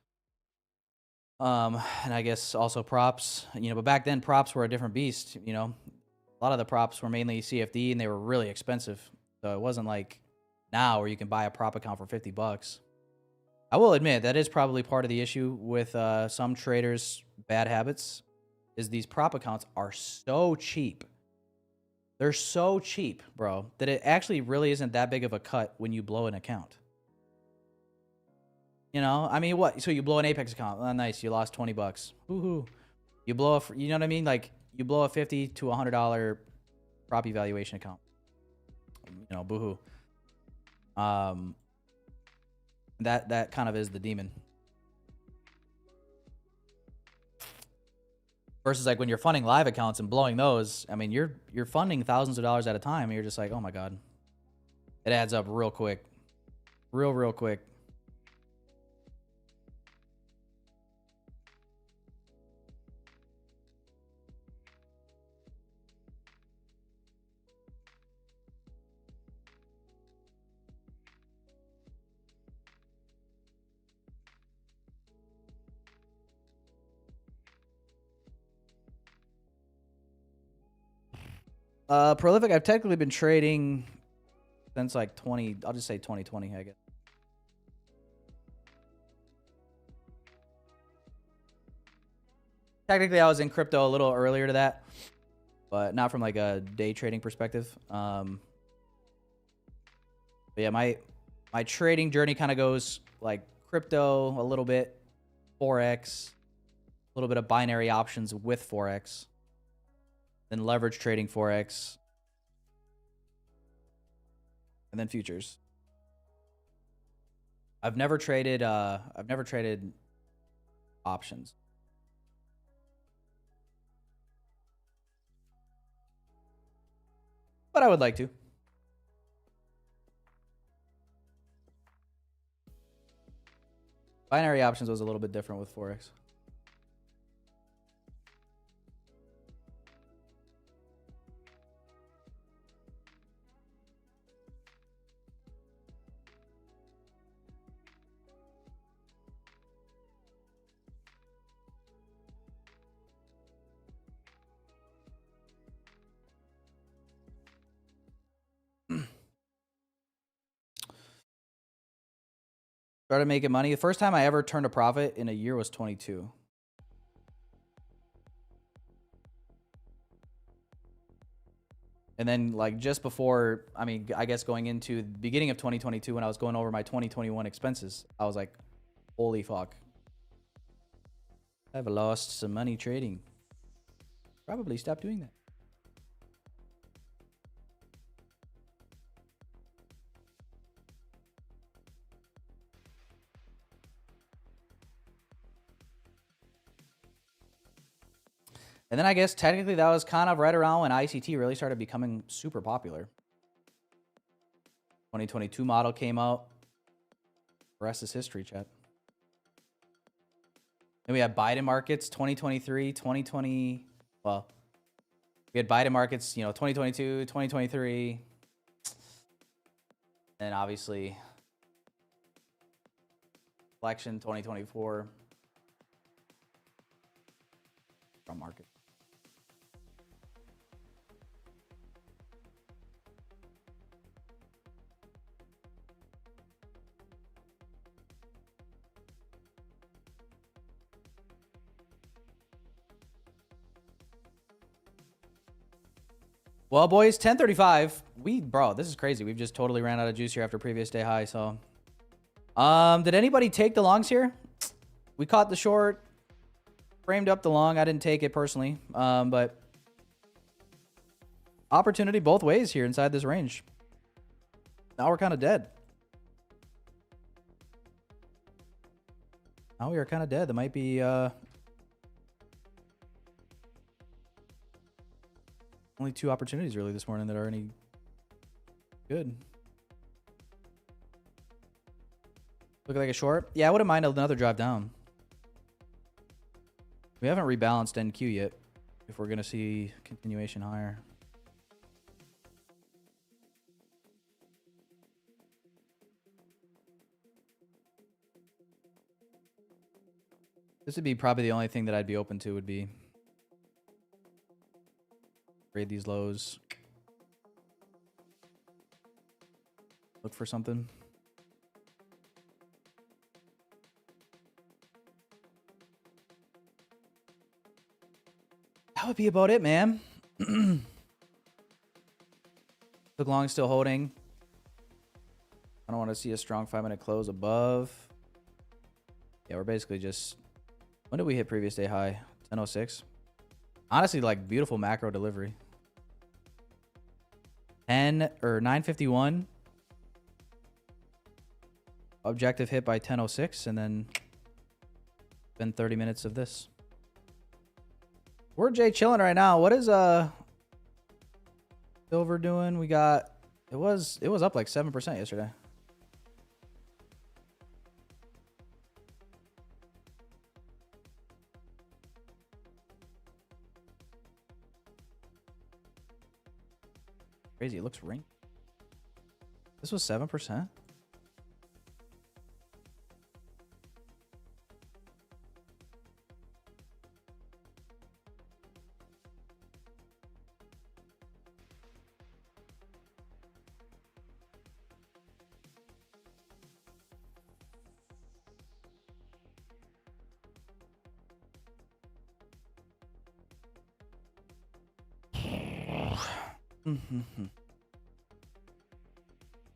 And I guess also props, you know, but back then props were a different beast, you know. A lot of the props were mainly CFD and they were really expensive. So it wasn't like now where you can buy a prop account for $50. I will admit that is probably part of the issue with some traders' bad habits, is these prop accounts are so cheap. They're so cheap, bro, that it actually really isn't that big of a cut when you blow an account. You know, I mean, what? So you blow an Apex account. Oh, nice. You lost $20. Woohoo. You blow you know what I mean? Like, you blow a $50 to $100 prop evaluation account. You know, boohoo. That kind of is the demon. Versus like when you're funding live accounts and blowing those, I mean, you're funding thousands of dollars at a time. And you're just like, oh my God. It adds up real quick. Real quick. Prolific, I've technically been trading since like I'll just say 2020, I guess. Technically, I was in crypto a little earlier to that, but not from like a day trading perspective. But yeah, my trading journey kind of goes like crypto a little bit, Forex, a little bit of binary options with Forex, then leverage trading Forex, and then futures. I've never traded options. But I would like to. Binary options was a little bit different with Forex. Started making money. The first time I ever turned a profit in a year was 22. And then like just before, I mean, I guess going into the beginning of 2022 when I was going over my 2021 expenses, I was like, holy fuck. I've lost some money trading. Probably stop doing that. And then I guess technically that was kind of right around when ICT really started becoming super popular. 2022 model came out. The rest is history, chat. And we had Biden markets 2023, 2020. Well, we had Biden markets, 2022, 2023. And obviously, election 2024. From market. Well, boys, 10:35. Bro, this is crazy. We've just totally ran out of juice here after previous day high. So, did anybody take the longs here? We caught the short, framed up the long. I didn't take it personally, but opportunity both ways here inside this range. Now we're kind of dead. Now we are kind of dead. There might be only 2 opportunities really this morning that are any good. Look like a short. Yeah, I wouldn't mind another drive down. We haven't rebalanced NQ yet. If we're going to see continuation higher. This would be probably the only thing that I'd be open to would be trade these lows. Look for something. That would be about it, man. The long still holding. I don't want to see a strong 5-minute close above. Yeah, we're basically just... When did we hit previous day high? 10:06. Honestly, like beautiful macro delivery. 9:51. Objective hit by 10:06, and then been 30 minutes of this. We're Jay chilling right now. What is silver doing? We got it was up like 7% yesterday. Crazy, it looks ring. This was 7%.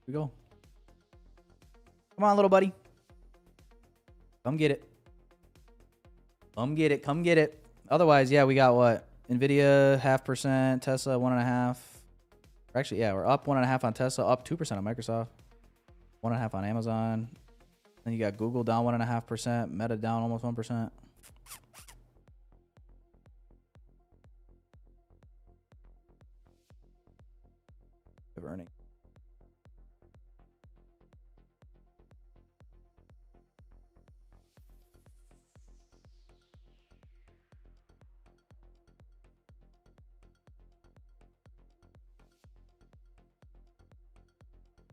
We go. Come on, little buddy. Come get it. Come get it. Come get it. Otherwise, yeah, we got what? Nvidia 0.5%, Tesla 1.5%. Actually, yeah, we're up 1.5% on Tesla, up 2% on Microsoft, 1.5% on Amazon. Then you got Google down 1.5%, Meta down almost 1%. Of earning.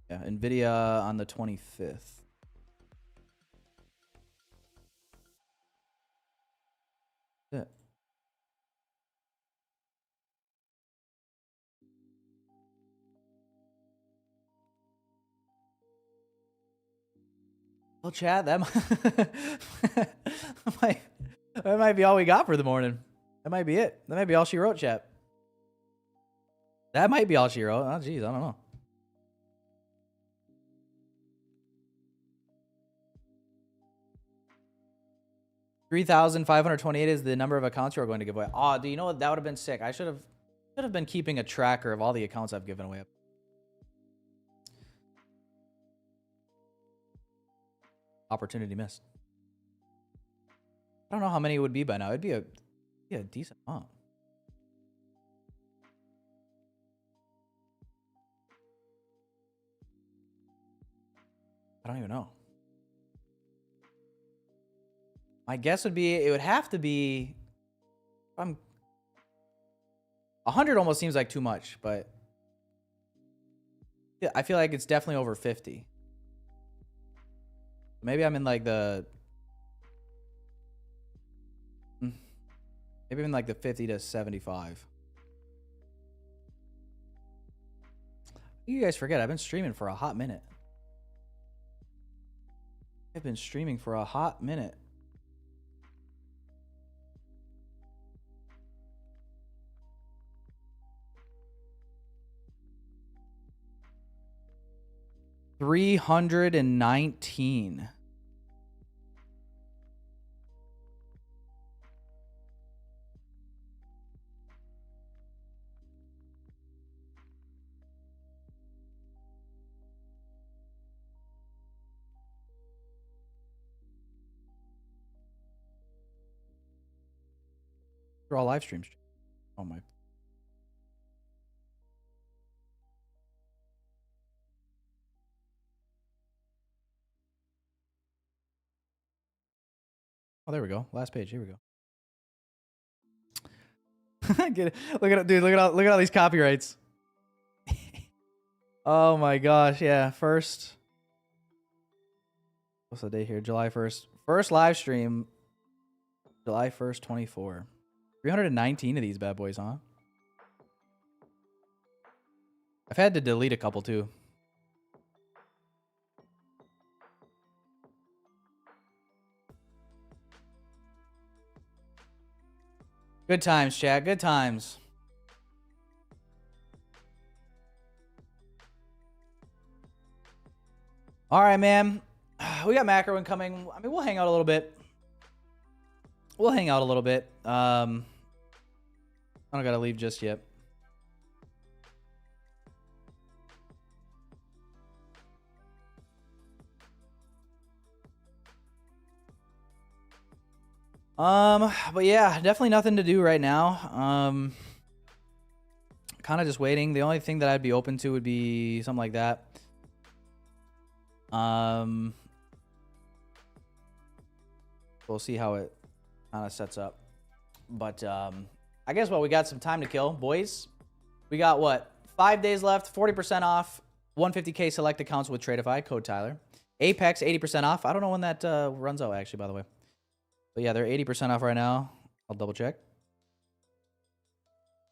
Yeah, Nvidia on the 25th. That's it. Well, chat, that that might be all we got for the morning. That might be it. That might be all she wrote, chat. That might be all she wrote. Oh, geez, I don't know. $3,528 is the number of accounts you're going to give away. Oh, do you know what? That would have been sick. I should have been keeping a tracker of all the accounts I've given away. Opportunity missed. I don't know how many it would be by now. It'd be a decent amount. I don't even know. My guess would be it would have to be 100 almost seems like too much, but yeah, I feel like it's definitely over 50. Maybe I'm in like the 50 to 75. You guys forget I've been streaming for a hot minute. I've been streaming for a hot minute. $319. They're all live streams. Oh my. Oh, there we go. Last page. Here we go. Get it. Look at it, dude. Look at all these copyrights. Oh my gosh. Yeah. First. What's the date here? July 1st. First live stream. July 1st, 24. 319 of these bad boys, huh? I've had to delete a couple too. Good times, chat. Good times. All right, man. We got macro incoming. I mean, we'll hang out a little bit. I don't gotta leave just yet. But yeah, definitely nothing to do right now. Kind of just waiting. The only thing that I'd be open to would be something like that. We'll see how it kind of sets up. But I guess we got some time to kill, boys. We got what? 5 days left, 40% off, 150K select accounts with TRADEIFY, code Tyler. Apex, 80% off. I don't know when that runs out, actually, by the way. But yeah, they're 80% off right now. I'll double check.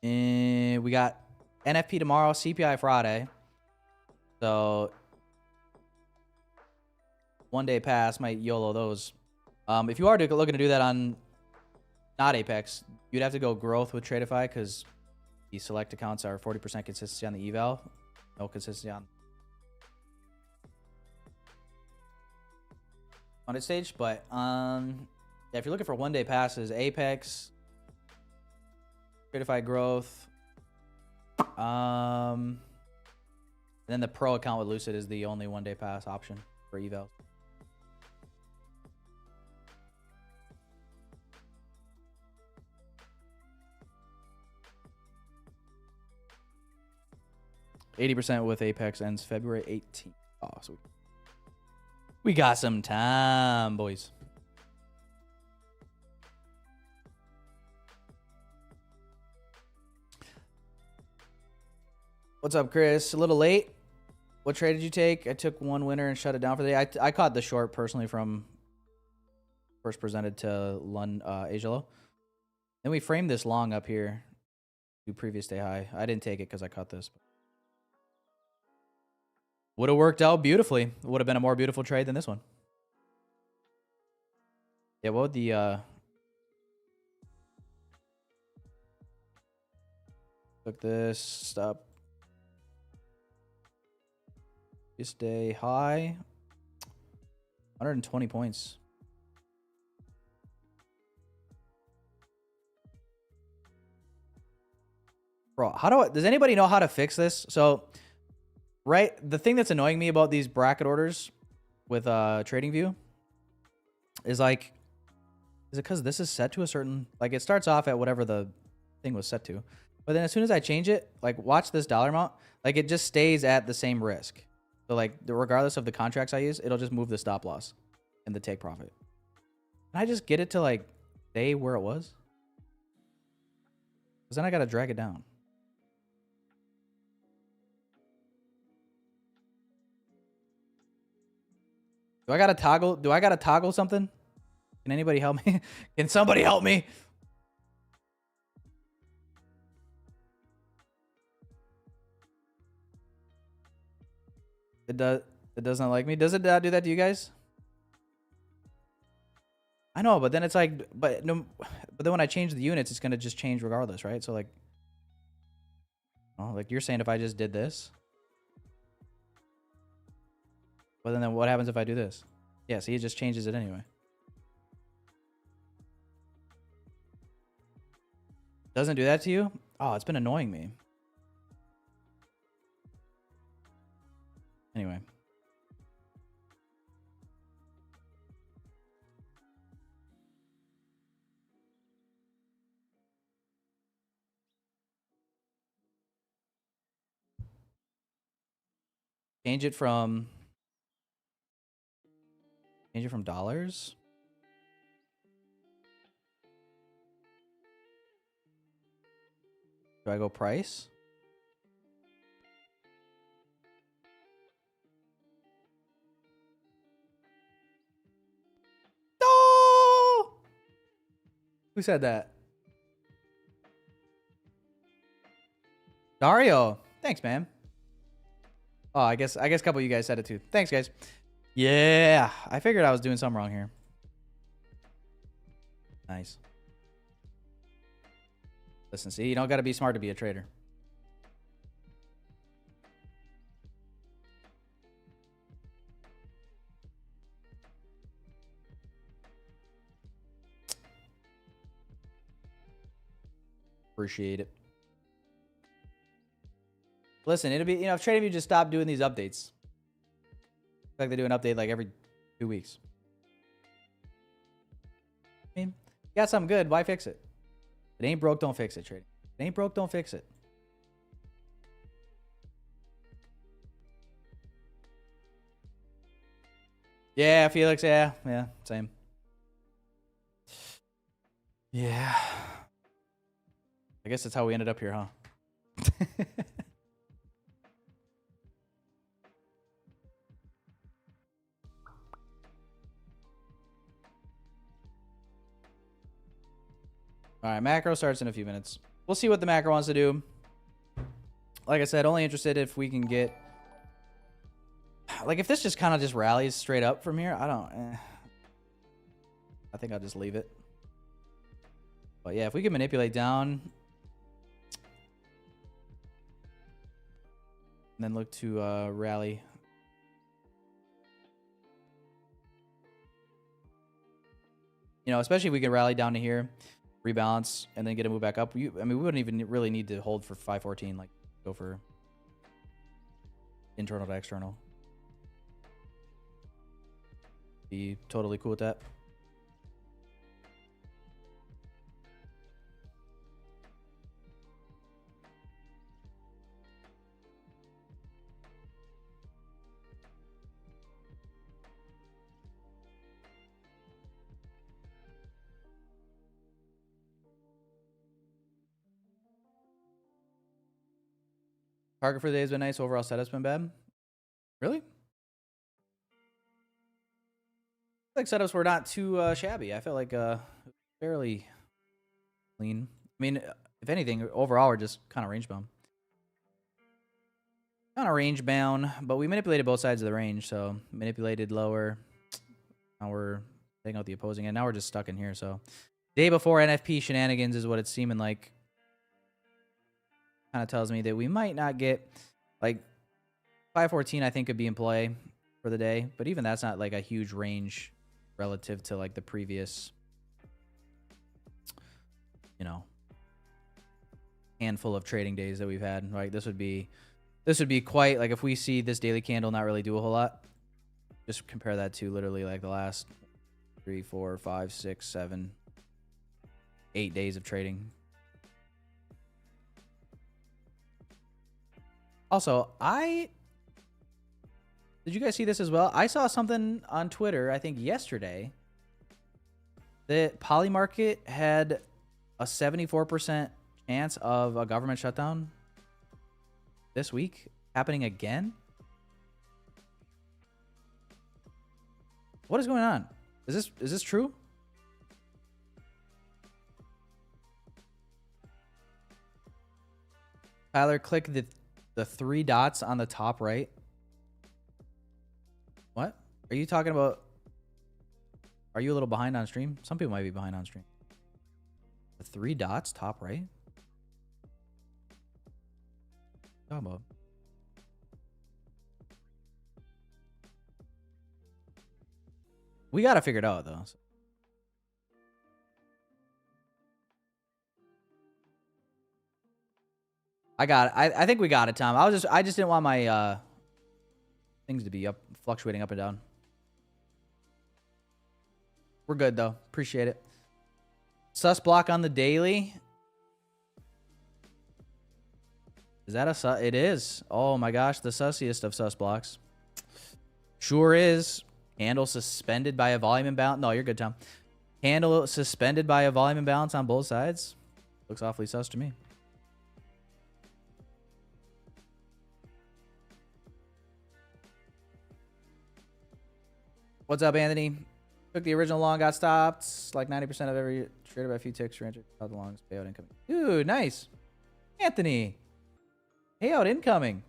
And we got NFP tomorrow, CPI Friday. So 1 day pass, might YOLO those. If you are looking to do that on not Apex, you'd have to go growth with TRADEIFY because the select accounts are 40% consistency on the eval, no consistency on. on its stage. But yeah, if you're looking for 1-day passes, Apex, TRADEIFY Growth, and then the pro account with Lucid is the only 1-day pass option for evals. %, with Apex ends February 18th. Oh, so we got some time, boys. What's up, Chris? A little late. What trade did you take? I took one winner and shut it down for the day. I caught the short personally from first presented to Asia low. Then we framed this long up here to previous day high. I didn't take it because I caught this. Would have worked out beautifully. Would have been a more beautiful trade than this one. Yeah, what would the took this stop. This day high. 120 points. Bro, does anybody know how to fix this? So, right, the thing that's annoying me about these bracket orders with TradingView is like, is it because this is set to a certain, like it starts off at whatever the thing was set to, but then as soon as I change it, like watch this dollar amount, like it just stays at the same risk. So like regardless of the contracts I use, it'll just move the stop loss and the take profit. Can I just get it to like stay where it was? Because then I got to drag it down. Do I gotta toggle something? Can anybody help me? Can somebody help me? It does not like me. Does it do that to you guys? I know, but then it's like, but then when I change the units, it's gonna just change regardless, right? So like, oh, like you're saying if I just did this, but then what happens if I do this? Yeah, see, it just changes it anyway. Doesn't do that to you? Oh, it's been annoying me. Anyway. Change it from dollars. Do I go price? No! Who said that? Dario. Thanks, man. Oh, I guess a couple of you guys said it too. Thanks, guys. Yeah, I figured I was doing something wrong here. Nice. Listen, see, you don't got to be smart to be a trader. Appreciate it. Listen, it'll be, if TradingView just stopped doing these updates. Like they do an update like every 2 weeks. I mean, you got something good, why fix it? It ain't broke, don't fix it, trading. It ain't broke, don't fix it. Yeah, Felix, yeah, same. Yeah. I guess that's how we ended up here, huh? All right, macro starts in a few minutes. We'll see what the macro wants to do. Like I said, only interested if we can get... Like, if this just kind of just rallies straight up from here, I think I'll just leave it. But yeah, if we can manipulate down... And then look to rally. You know, especially if we could rally down to here, rebalance, and then get a move back up. I mean, we wouldn't even really need to hold for 514. Like, go for internal to external. Be totally cool with that. Target for the day has been nice. Overall setup's been bad. Really? Like setups were not too shabby. I felt like fairly clean. I mean, if anything, overall we're just kind of range bound. Kind of range bound, but we manipulated both sides of the range. So manipulated lower. Now we're taking out the opposing end. Now we're just stuck in here. So day before NFP shenanigans is what it's seeming like. Kind of tells me that we might not get like 514. I think could be in play for the day, but even that's not like a huge range relative to like the previous, you know, handful of trading days that we've had. Like this would be quite like if we see this daily candle not really do a whole lot, just compare that to literally like the last 3, 4, 5, 6, 7, 8 days of trading. Also, did you guys see this as well? I saw something on Twitter, I think yesterday, that Polymarket had a 74% chance of a government shutdown this week happening again. What is going on? Is this true? Tyler, click the 3 dots on the top right. What? Are you talking about? Are you a little behind on stream? Some people might be behind on stream. The 3 dots, top right? What are you talking about? We got to figure it out, though. I got it. I think we got it, Tom. I just didn't want my things to be fluctuating up and down. We're good though. Appreciate it. Sus block on the daily. Is that a sus? It is. Oh my gosh, the sussiest of sus blocks. Sure is. Handle suspended by a volume imbalance. No, you're good, Tom. Handle suspended by a volume imbalance on both sides. Looks awfully sus to me. What's up, Anthony? Took the original long, got stopped. Like 90% of every traded by a few ticks. Rancher out the longs. Payout incoming. Dude, nice. Anthony. Payout incoming.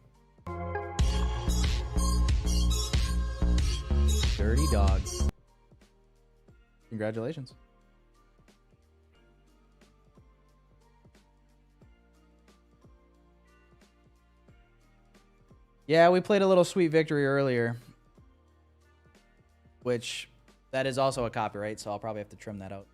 Dirty dog. Congratulations. Yeah, we played a little sweet victory earlier. Which, that is also a copyright, so I'll probably have to trim that out.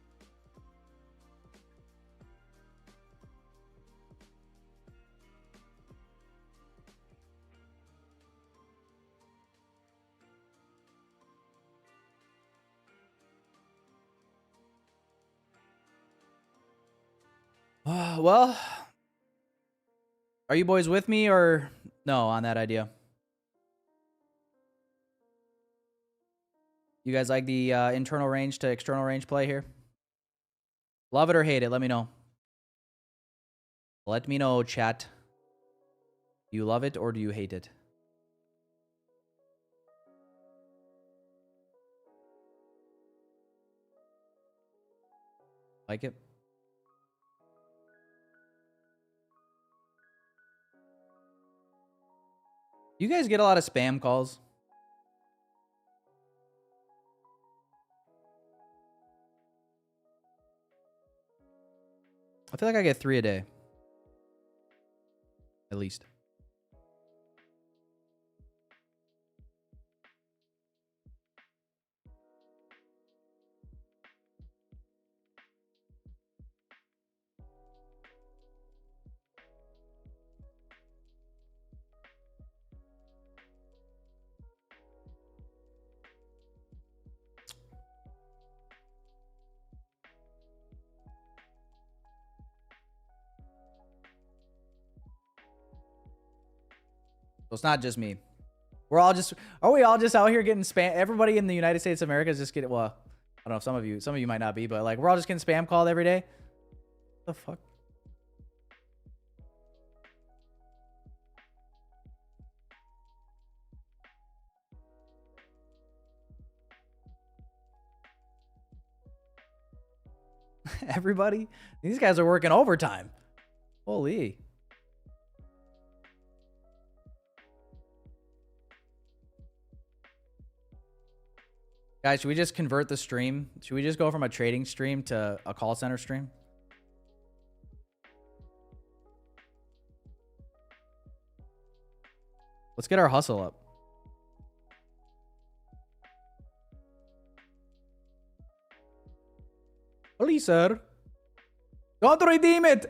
Well, are you boys with me or no on that idea? You guys like the internal range to external range play here? Love it or hate it? Let me know. Let me know, chat. Do you love it or do you hate it? Like it? You guys get a lot of spam calls? I feel like I get 3 a day. At least. So it's not just me. Are we all just out here getting spam? Everybody in the United States of America is just getting, well, I don't know if some of you might not be, but like we're all just getting spam called every day. What the fuck? Everybody? These guys are working overtime. Holy. Guys, should we just convert the stream? Should we just go from a trading stream to a call center stream? Let's get our hustle up. Please, sir. Don't redeem it.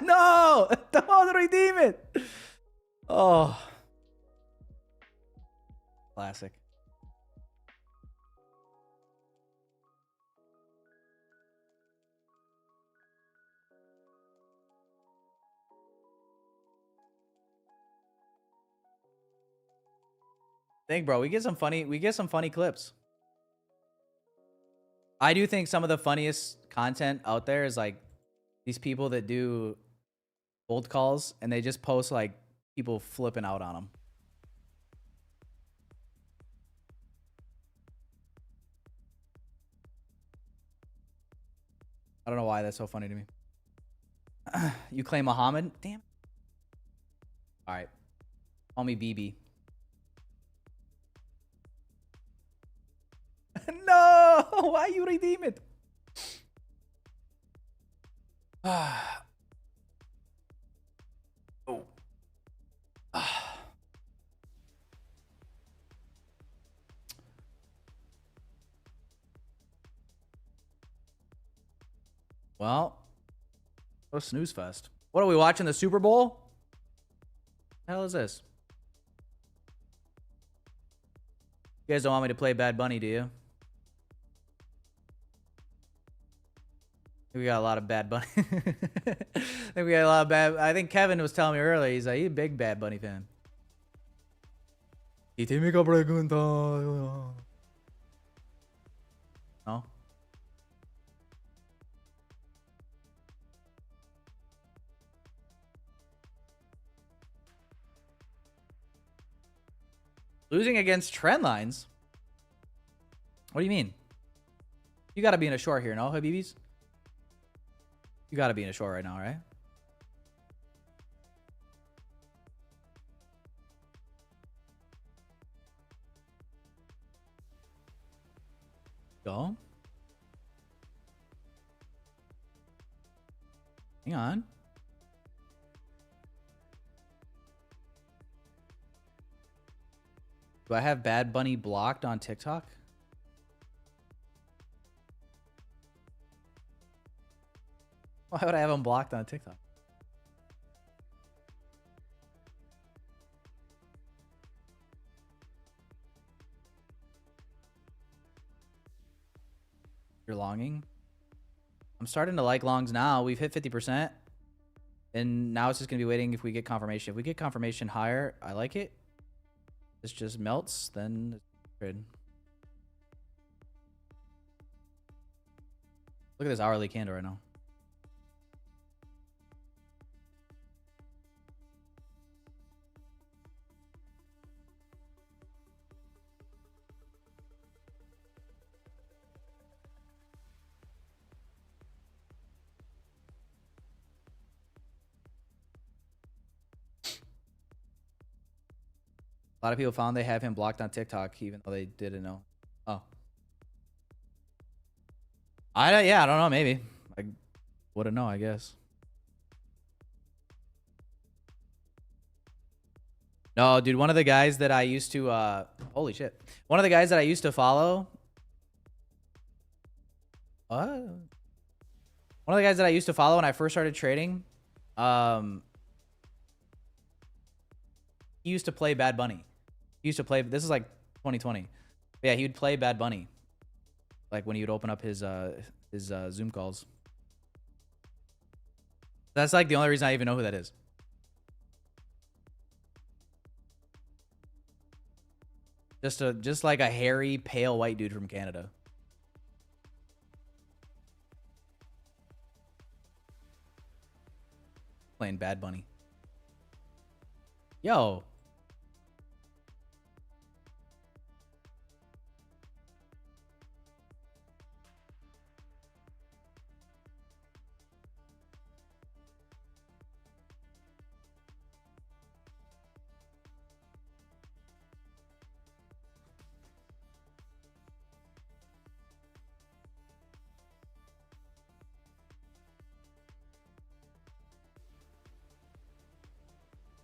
No, don't redeem it. Oh. Classic. Think, bro, we get some funny clips. I do think some of the funniest content out there is like these people that do cold calls and they just post like people flipping out on them. I don't know why that's so funny to me. You claim Muhammad? Damn. All right. Call me BB. No! Why you redeem it? Oh. Well, what a snooze fest. What are we watching? The Super Bowl? The hell is this? You guys don't want me to play Bad Bunny, do you? We got a lot of Bad Bunny. I think Kevin was telling me earlier, he's like, he's a big Bad Bunny fan. Y te me pregunta. No? Losing against trend lines? What do you mean? You gotta be in a short here, no, Habibis? You gotta be in a short right now, right? Go. Hang on. Do I have Bad Bunny blocked on TikTok? Why would I have him blocked on TikTok? You're longing? I'm starting to like longs now. We've hit 50%. And now it's just going to be waiting if we get confirmation. If we get confirmation higher, I like it. This just melts, then it's good. Look at this hourly candle right now. A lot of people found they have him blocked on TikTok, even though they didn't know. Oh. Yeah, I don't know. Maybe. I wouldn't know, I guess. No, dude, one of the guys that I used to, holy shit. One of the guys that I used to follow. One of the guys that I used to follow when I first started trading, he used to play Bad Bunny. He used to play, this is like 2020. But yeah, he would play Bad Bunny. Like when he would open up his Zoom calls. That's like the only reason I even know who that is. Just like a hairy, pale white dude from Canada. Playing Bad Bunny. Yo.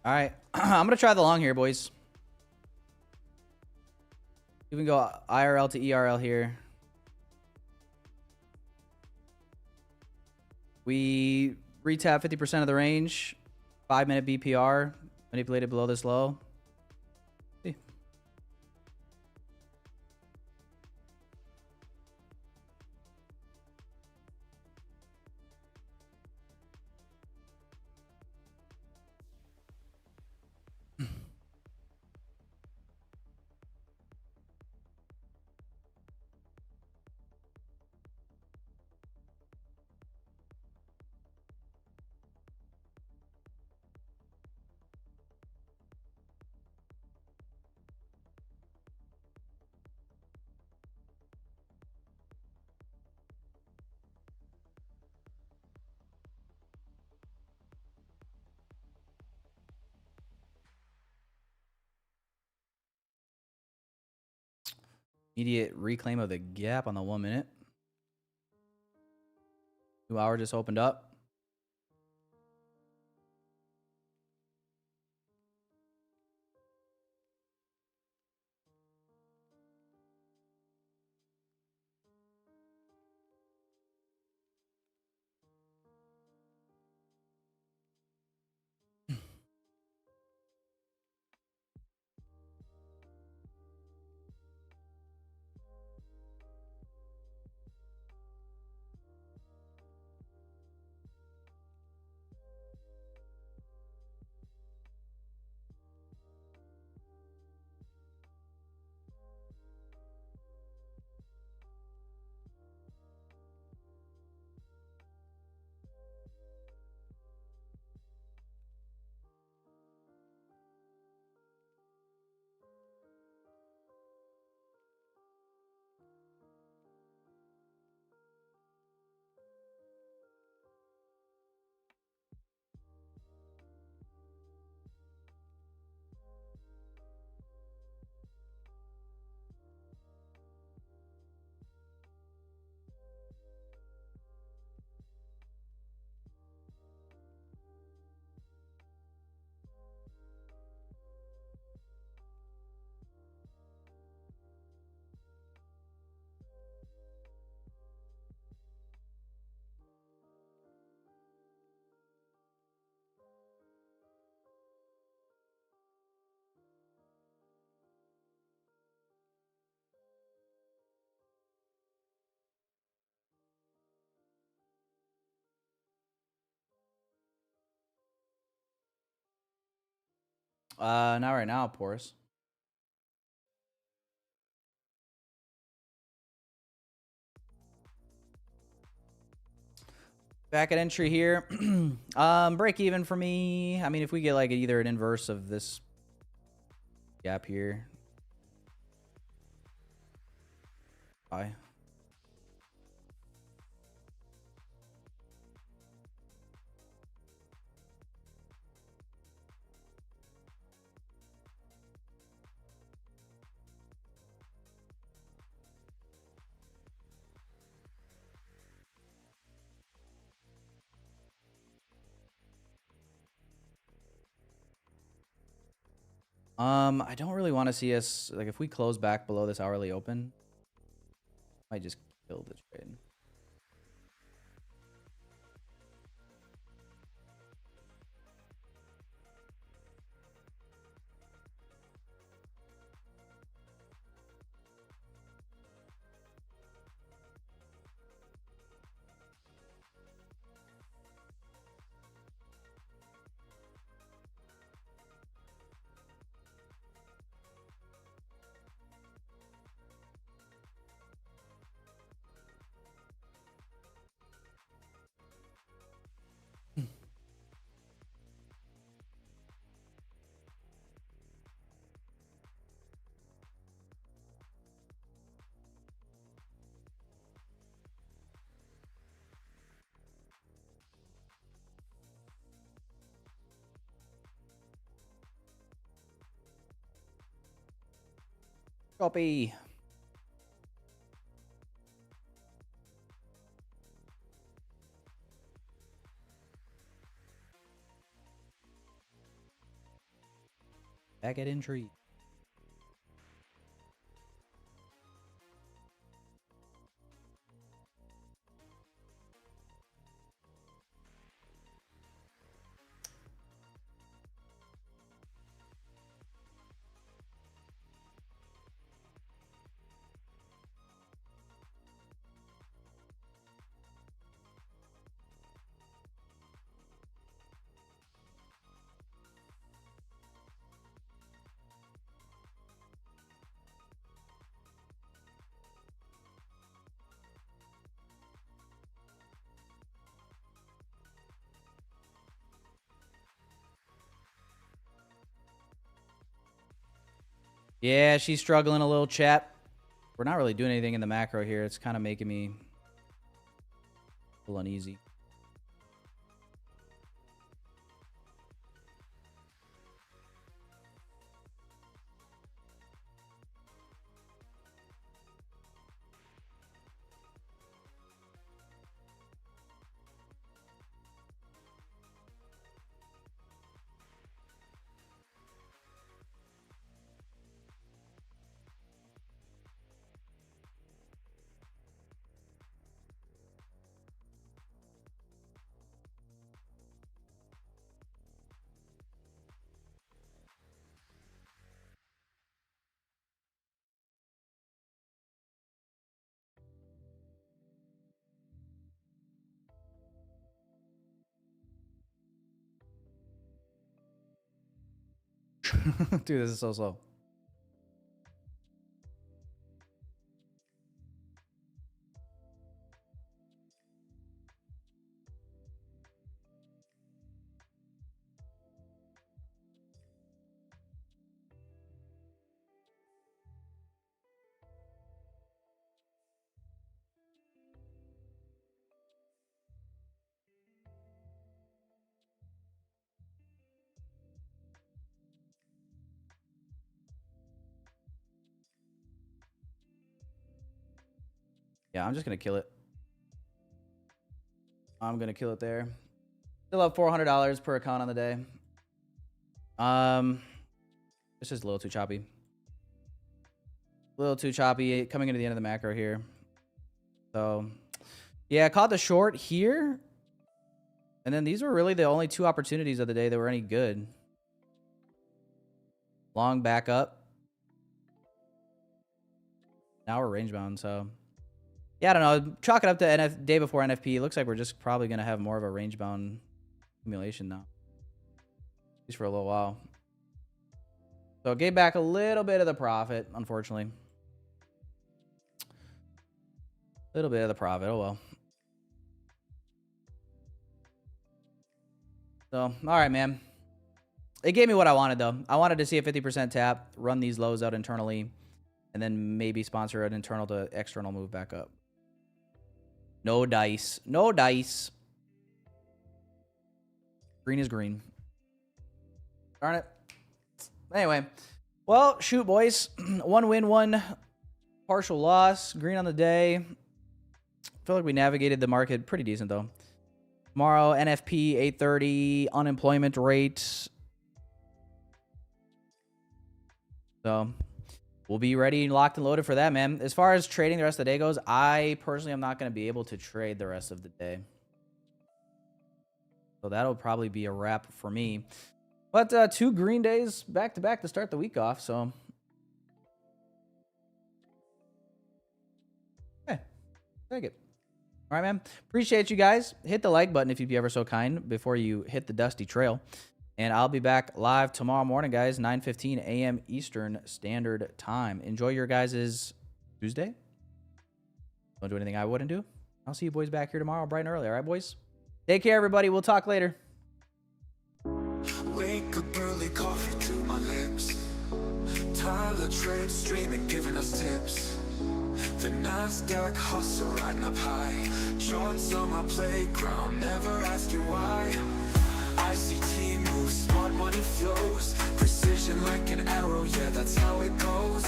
All right. I'm going to try the long here, boys. You can go IRL to ERL here. We retap 50% of the range. 5-minute BPR. Manipulated below this low. See. Immediate reclaim of the gap on the 1 minute. 2 hour just opened up. Not right now, Porus. Back at entry here. Break even for me. I mean, if we get like either an inverse of this gap here. Bye. I don't really want to see us, like, if we close back below this hourly open, I might just kill the trade. Copy. Back at entry. Yeah, she's struggling a little, chat. We're not really doing anything in the macro here. It's kind of making me a little uneasy. Dude, this is so slow. Yeah, I'm just going to kill it. I'm going to kill it there. Still have $400 per account on the day. It's just a little too choppy. A little too choppy coming into the end of the macro here. So, yeah, I caught the short here. And then these were really the only two opportunities of the day that were any good. Long back up. Now we're range bound, so... Yeah, I don't know. Chalk it up to day before NFP. It looks like we're just probably going to have more of a range-bound accumulation now. At least for a little while. So gave back a little bit of the profit, unfortunately. A little bit of the profit. Oh, well. So, all right, man. It gave me what I wanted, though. I wanted to see a 50% tap, run these lows out internally, and then maybe sponsor an internal to external move back up. No dice. No dice. Green is green. Darn it. Anyway. Well, shoot, boys. One win, one partial loss. Green on the day. I feel like we navigated the market pretty decent, though. Tomorrow, NFP, 8:30. Unemployment rate. So... we'll be ready, locked, and loaded for that, man. As far as trading the rest of the day goes, I personally am not going to be able to trade the rest of the day. So that'll probably be a wrap for me. But 2 green days back-to-back to start the week off, so... hey, take it. All right, man. Appreciate you guys. Hit the like button if you'd be ever so kind before you hit the dusty trail. And I'll be back live tomorrow morning, guys, 9:15 a.m. Eastern Standard Time. Enjoy your guys' Tuesday. Don't do anything I wouldn't do. I'll see you boys back here tomorrow bright and early. All right, boys? Take care, everybody. We'll talk later. Wake up early, coffee to my lips. Tyler trade streaming, giving us tips. The NASDAQ hustle riding up high. Charts on my playground, never ask you why. ICT moves, smart money flows. Precision like an arrow, yeah, that's how it goes.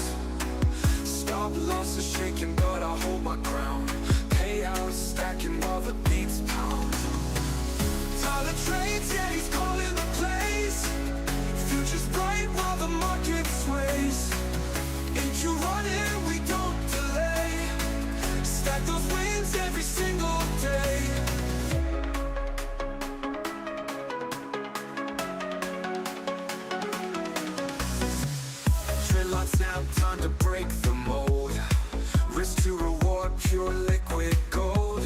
Stop losses shaking, but I hold my ground. Payouts stacking while the beats pound. Tyler trades, yeah, he's calling the plays. Future's bright while the market sways. If you run it, we don't delay. Stack those wins every single day. Snap, time to break the mold. Risk to reward, pure liquid gold.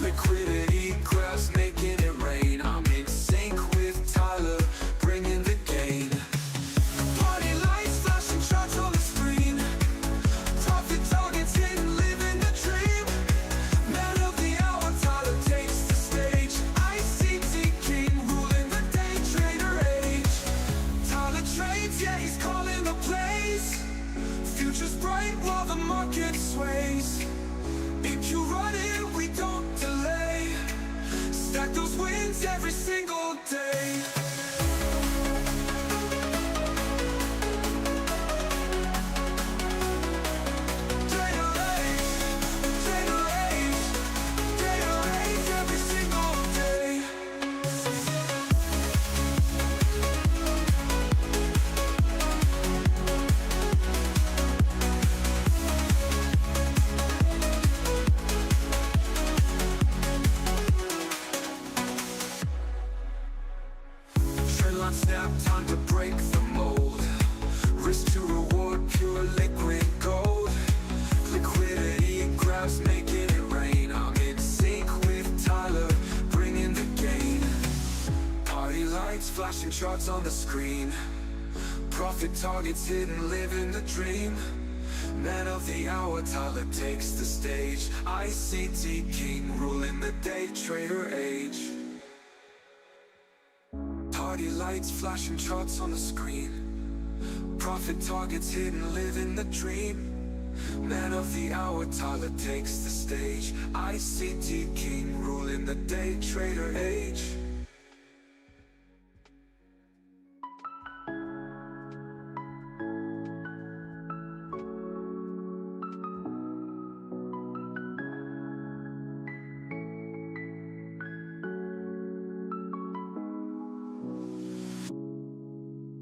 Liquidity grabs, making it rain. I'm in sync with Tyler, bringing the gain. Party lights, flashing charts on the screen. Profit targets hidden, living the dream. Man of the hour, Tyler takes the stage. ICT king, ruling the day trader age. Tyler trades, yeah, he's calling the plays. Future's bright while the market sways. If you run it, we don't delay. Stack those wins every single day. Trader age, trader age, trader age every single day. Snap, time to break the mold. Risk to reward, pure liquid gold. Liquidity grabs, making it rain. I'm in sync with Tyler, bringing the gain. Party lights, flashing charts on the screen. Profit targets hidden, living the dream. Man of the hour, Tyler takes the stage. ICT king, ruling the day trader age. Party lights, flashing charts on the screen. Profit targets hidden, living the dream. Man of the hour, Tyler takes the stage. ICT king, ruling the day trader age.